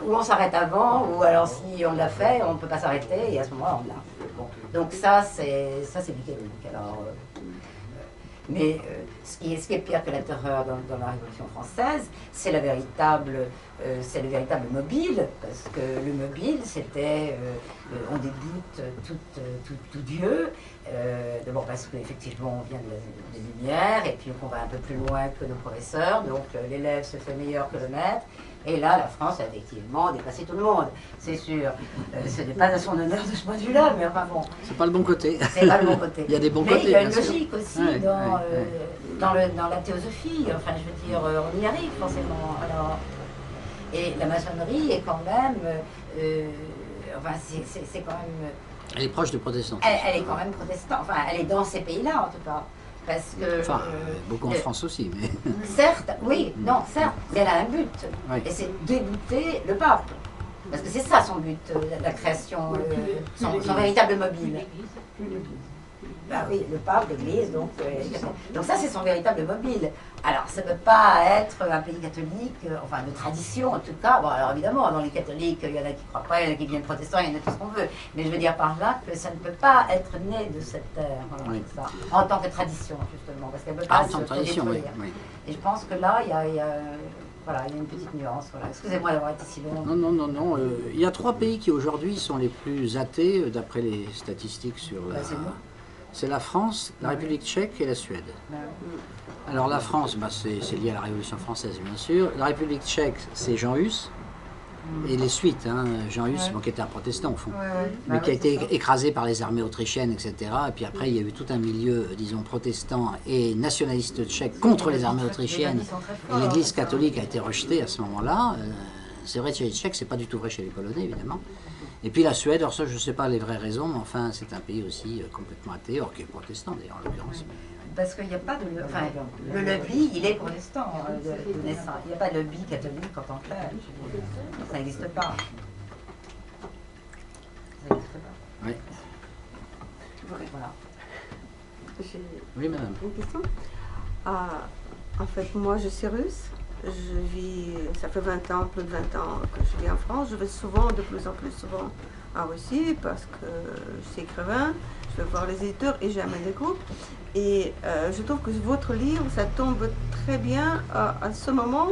ou on s'arrête avant, ou alors si on l'a fait, on ne peut pas s'arrêter, et à ce moment-là, on l'a. Bon. Donc ça, c'est mécanique. Alors, mais ce qui est pire que la terreur dans la Révolution française, c'est le véritable mobile, parce que le mobile, c'était on déboute tout Dieu, d'abord parce qu'effectivement on vient des Lumières, et puis qu'on va un peu plus loin que nos professeurs, donc l'élève se fait meilleur que le maître, et là la France a effectivement dépassé tout le monde, c'est sûr. Ce n'est pas à son honneur de ce point de vue-là, mais enfin bon. C'est pas le bon côté. C'est pas le bon côté. Il y a des bons mais côtés. Il y a une logique aussi dans la théosophie, enfin je veux dire, on y arrive forcément. Alors, et la maçonnerie est quand même, enfin c'est quand même... Elle est proche du protestantisme. Elle est quand même protestante, enfin elle est dans ces pays-là en tout cas. Parce que, enfin, beaucoup en France aussi, mais... Certes, oui, non, certes, mais elle a un but, et c'est débuter le pape. Parce que c'est ça son but, la création, son véritable mobile. Ben oui, le pape, l'Église, donc ça c'est son véritable mobile. Alors ça ne peut pas être un pays catholique, enfin de tradition en tout cas. Bon alors évidemment, dans les catholiques, il y en a qui ne croient pas, il y en a qui viennent protestants, il y en a tout ce qu'on veut. Mais je veux dire par là que ça ne peut pas être né de cette terre, voilà, ça, en tant que tradition justement, parce qu'elle ne peut pas se détruire. Et je pense que là, il y a une petite nuance. Voilà. Excusez-moi d'avoir été si long. Non. Il y a 3 pays qui aujourd'hui sont les plus athées, d'après les statistiques sur la... C'est la France, la République tchèque et la Suède. Alors la France, c'est lié à la Révolution française bien sûr. La République tchèque, c'est Jean Hus. Et les suites, Jean Hus, qui était un protestant au fond, mais qui a été écrasé par les armées autrichiennes, etc. Et puis après, il y a eu tout un milieu, disons, protestant et nationaliste tchèque contre les armées autrichiennes. Et l'Église catholique a été rejetée à ce moment-là. C'est vrai chez les Tchèques, c'est pas du tout vrai chez les Polonais, évidemment. Et puis la Suède, alors ça, je ne sais pas les vraies raisons, mais enfin, c'est un pays aussi complètement athée, or qui est protestant d'ailleurs, en l'occurrence. Parce qu'il n'y a pas de... Enfin, le lobby, il est protestant de naissance. Il n'y a pas de lobby catholique en tant que tel. Ça n'existe pas. Ça n'existe pas. Oui. Voilà. Oui, madame. Une question. En fait, moi, je suis russe. Je vis, ça fait 20 ans, plus de 20 ans que je vis en France. Je vais souvent, de plus en plus souvent en Russie parce que je suis écrivain, je vais voir les éditeurs et j'amène des groupes. Et je trouve que votre livre, ça tombe très bien à ce moment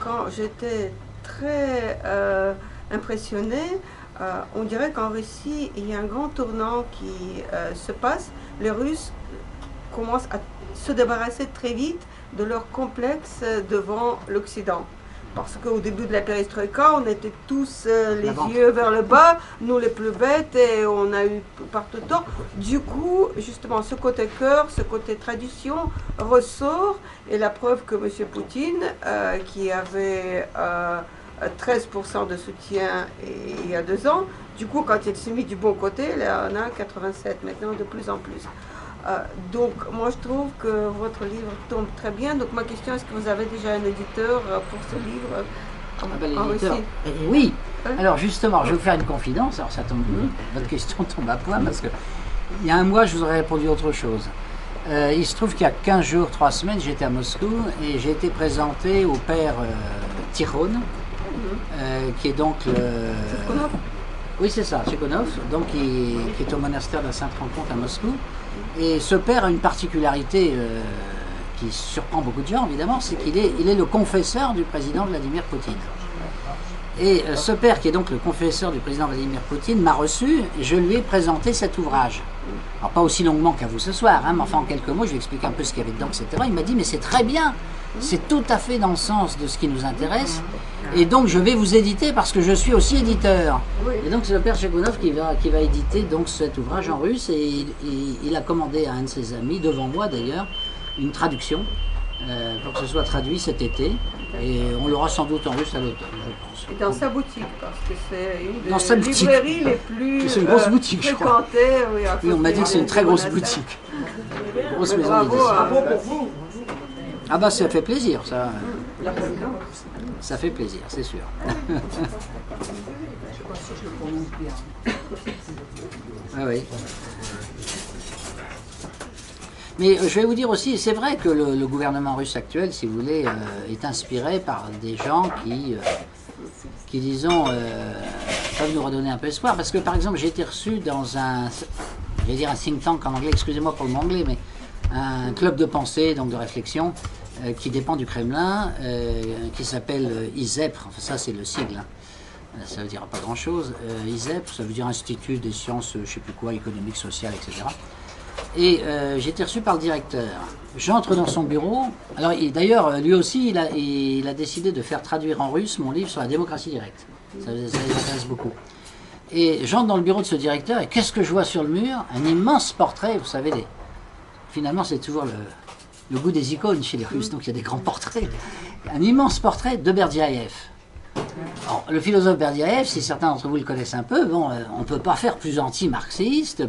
quand j'étais très impressionnée. On dirait qu'en Russie, il y a un grand tournant qui se passe. Les Russes commencent à se débarrasser très vite de leur complexe devant l'Occident. Parce qu'au début de la perestroïka, on était tous les yeux vers le bas, nous les plus bêtes, et on a eu partout le temps. Du coup, justement, ce côté cœur, ce côté tradition ressort, et la preuve que M. Poutine, qui avait 13% de soutien il y a 2 ans, du coup, quand il s'est mis du bon côté, il en a 87 maintenant, de plus en plus. Donc, moi, je trouve que votre livre tombe très bien. Donc, ma question, est-ce que vous avez déjà un éditeur pour ce livre en Russie? Oui. Alors, justement, je vais vous faire une confidence. Alors, ça tombe, votre question tombe à point parce que il y a un mois, je vous aurais répondu autre chose. Il se trouve qu'il y a 15 jours, 3 semaines, j'étais à Moscou et j'ai été présenté au père Tikhon, qui est donc oui, c'est ça, Tikhonov, donc qui est au monastère de la Sainte-Rencontre à Moscou. Et ce père a une particularité qui surprend beaucoup de gens, évidemment, c'est qu'il est le confesseur du président Vladimir Poutine. Et ce père, qui est donc le confesseur du président Vladimir Poutine, m'a reçu et je lui ai présenté cet ouvrage. Alors pas aussi longuement qu'à vous ce soir, hein, mais enfin en quelques mots, je lui ai expliqué un peu ce qu'il y avait dedans, etc. Il m'a dit, mais c'est très bien, c'est tout à fait dans le sens de ce qui nous intéresse, et donc je vais vous éditer parce que je suis aussi éditeur. Et donc c'est le père Chegounov qui va éditer donc cet ouvrage en russe, et il a commandé à un de ses amis, devant moi d'ailleurs, une traduction, pour que ce soit traduit cet été. Et on l'aura sans doute en russe à l'automne, je pense. Et dans sa boutique, parce que c'est une Dans sa des boutique. librairies les plus C'est une grosse boutique, je crois. fréquentées. Oui, on m'a dit que c'est une très grosse boutique. Grosse maison d'édition. Bravo pour vous. Ah bah ça fait plaisir, ça. Ça fait plaisir, c'est sûr. Ah oui. Mais je vais vous dire aussi, c'est vrai que le gouvernement russe actuel, si vous voulez, est inspiré par des gens qui disons, peuvent nous redonner un peu espoir. Parce que, par exemple, j'ai été reçu dans je vais dire un think tank en anglais, excusez-moi pour le mot anglais, mais un club de pensée, donc de réflexion, qui dépend du Kremlin, qui s'appelle ISEP, enfin ça c'est le sigle, hein. Ça veut dire pas grand-chose. ISEP, ça veut dire Institut des sciences, je ne sais plus quoi, économiques, sociales, etc. Et j'ai été reçu par le directeur. J'entre dans son bureau. Alors d'ailleurs, lui aussi, il a décidé de faire traduire en russe mon livre sur la démocratie directe. Ça l'intéresse beaucoup. Et j'entre dans le bureau de ce directeur, et qu'est-ce que je vois sur le mur? Un immense portrait, vous savez, finalement c'est toujours le goût des icônes chez les Russes, donc il y a des grands portraits. Un immense portrait de Berdyaev. Alors, le philosophe Berdyaev, si certains d'entre vous le connaissent un peu, bon, on ne peut pas faire plus anti-marxiste,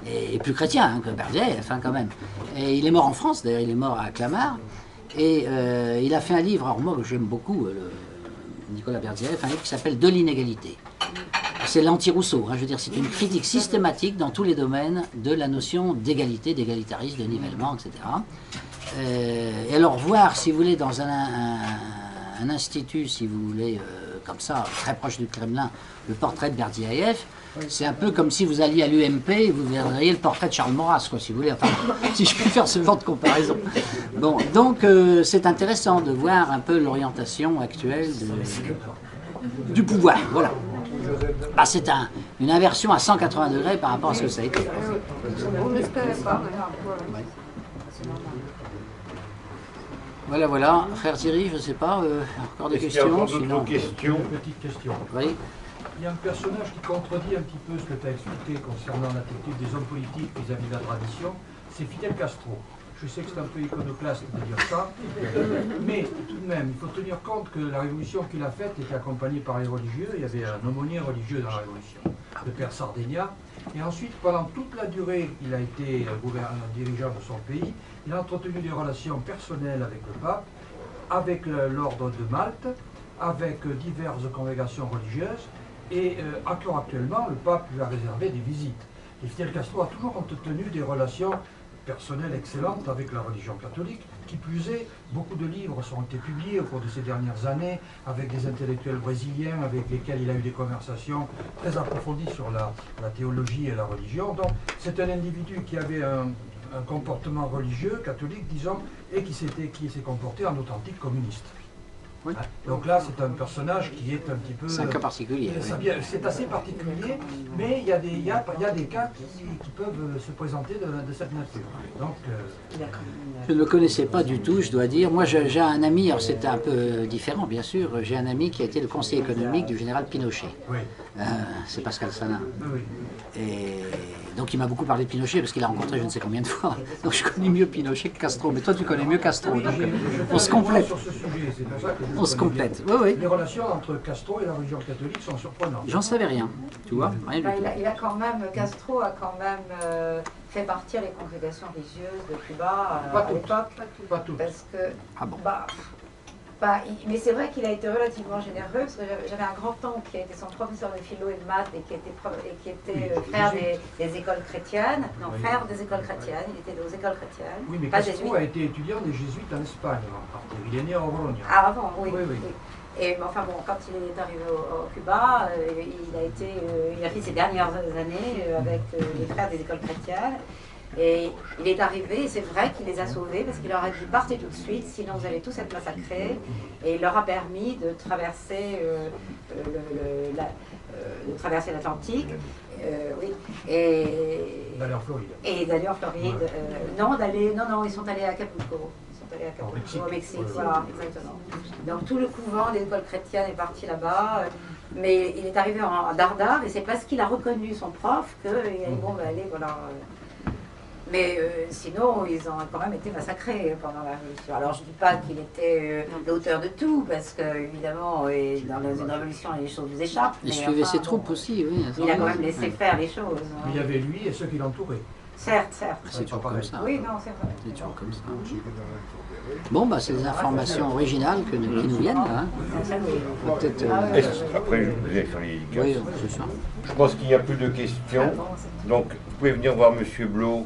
et plus chrétien hein, que Berdyaev, hein, quand même. Et il est mort en France, d'ailleurs, il est mort à Clamart, et il a fait un livre, alors moi j'aime beaucoup Nicolas Berdyaev, un livre qui s'appelle De l'inégalité. C'est l'anti-Rousseau, hein, je veux dire, c'est une critique systématique dans tous les domaines de la notion d'égalité, d'égalitarisme, de nivellement, etc. Et alors voir, si vous voulez, dans un institut, si vous voulez, comme ça, très proche du Kremlin, le portrait de Berdyaev, c'est un peu comme si vous alliez à l'UMP et vous verriez le portrait de Charles Maurras, quoi, si vous voulez, enfin, si je puis faire ce genre de comparaison. Bon, donc c'est intéressant de voir un peu l'orientation actuelle du pouvoir, voilà. Bah, c'est une inversion à 180 degrés par rapport à ce que ça a été. On n'espérait pas. Voilà, voilà. Frère Thierry, je ne sais pas, encore des questions? Sinon, questions. Une petite question. Oui. Il y a un personnage qui contredit un petit peu ce que tu as expliqué concernant l'attitude des hommes politiques vis-à-vis de la tradition, c'est Fidel Castro. Je sais que c'est un peu iconoclaste de dire ça, mais tout de même, il faut tenir compte que la révolution qu'il a faite était accompagnée par les religieux. Il y avait un aumônier religieux dans la révolution, le père Sardegna. Et ensuite, pendant toute la durée, il a été dirigeant de son pays. Il a entretenu des relations personnelles avec le pape, avec l'ordre de Malte, avec diverses congrégations religieuses. Et encore actuellement, le pape lui a réservé des visites. Et Fidel Castro a toujours entretenu des relations personnelles excellentes avec la religion catholique. Qui plus est, beaucoup de livres ont été publiés au cours de ces dernières années avec des intellectuels brésiliens avec lesquels il a eu des conversations très approfondies sur la théologie et la religion. Donc c'est un individu qui avait un comportement religieux, catholique, disons, et qui s'est comporté en authentique communiste. Oui. Donc là, c'est un personnage qui est un petit peu... C'est un cas particulier. C'est assez particulier, mais il y a des cas qui peuvent se présenter de cette nature. Donc, je ne le connaissais pas du tout, je dois dire. Moi, j'ai un ami, alors c'était un peu différent, bien sûr. J'ai un ami qui a été le conseiller économique du général Pinochet. Oui. C'est Pascal Salin. Oui. Et donc il m'a beaucoup parlé de Pinochet parce qu'il a rencontré je ne sais combien de fois. Donc je connais mieux Pinochet que Castro. Mais toi tu connais mieux Castro. Oui, donc on se complète. Sur ce sujet, c'est pour ça que on se complète. Oui, oui. Les relations entre Castro et la religion catholique sont surprenantes. J'en savais rien. Tu vois, rien du tout. Il a quand même, Castro a quand même fait partir les congrégations religieuses de Cuba à l'époque. Pas toutes. Parce que, ah bon. Mais c'est vrai qu'il a été relativement généreux, parce que j'avais un grand-oncle qui a été son professeur de philo et de maths et qui était frère des écoles chrétiennes. Non, frère des écoles chrétiennes, il était aux écoles chrétiennes. Oui, mais Castro a été étudiant des jésuites en Espagne avant de partir. Il est né à Oronia. Ah, avant, oui. Oui. Et enfin bon, quand il est arrivé au Cuba, il a fait ses dernières années avec les frères des écoles chrétiennes. Et il est arrivé, et c'est vrai qu'il les a sauvés, parce qu'il leur a dit partez tout de suite, sinon vous allez tous être massacrés. Et il leur a permis de traverser l'Atlantique. Oui. D'aller en Floride. Et d'aller en Floride. Non, ils sont allés à Acapulco. Ils sont allés à Acapulco, au Mexique, voilà, exactement. Donc tout le couvent de l'école chrétienne est parti là-bas. Mais il est arrivé en dardard, et c'est parce qu'il a reconnu son prof qu'il a dit bon, ben allez, voilà. Mais sinon, ils ont quand même été massacrés pendant la Révolution. Alors, je ne dis pas qu'il était l'auteur de tout, parce qu'évidemment, dans une révolution, les choses vous échappent. Il suivait ses troupes aussi, oui. Il a quand même laissé faire les choses. Mais il y avait lui et ceux qui l'entouraient. Certes. C'est toujours comme ça. Oui, non, c'est vrai. C'est toujours comme ça. Bon, bah, c'est des informations originales qui nous viennent, là. Peut-être. Après, je vous ai fait les oui, c'est ça. Je pense qu'il n'y a plus de questions. Donc, vous pouvez venir voir Monsieur Blot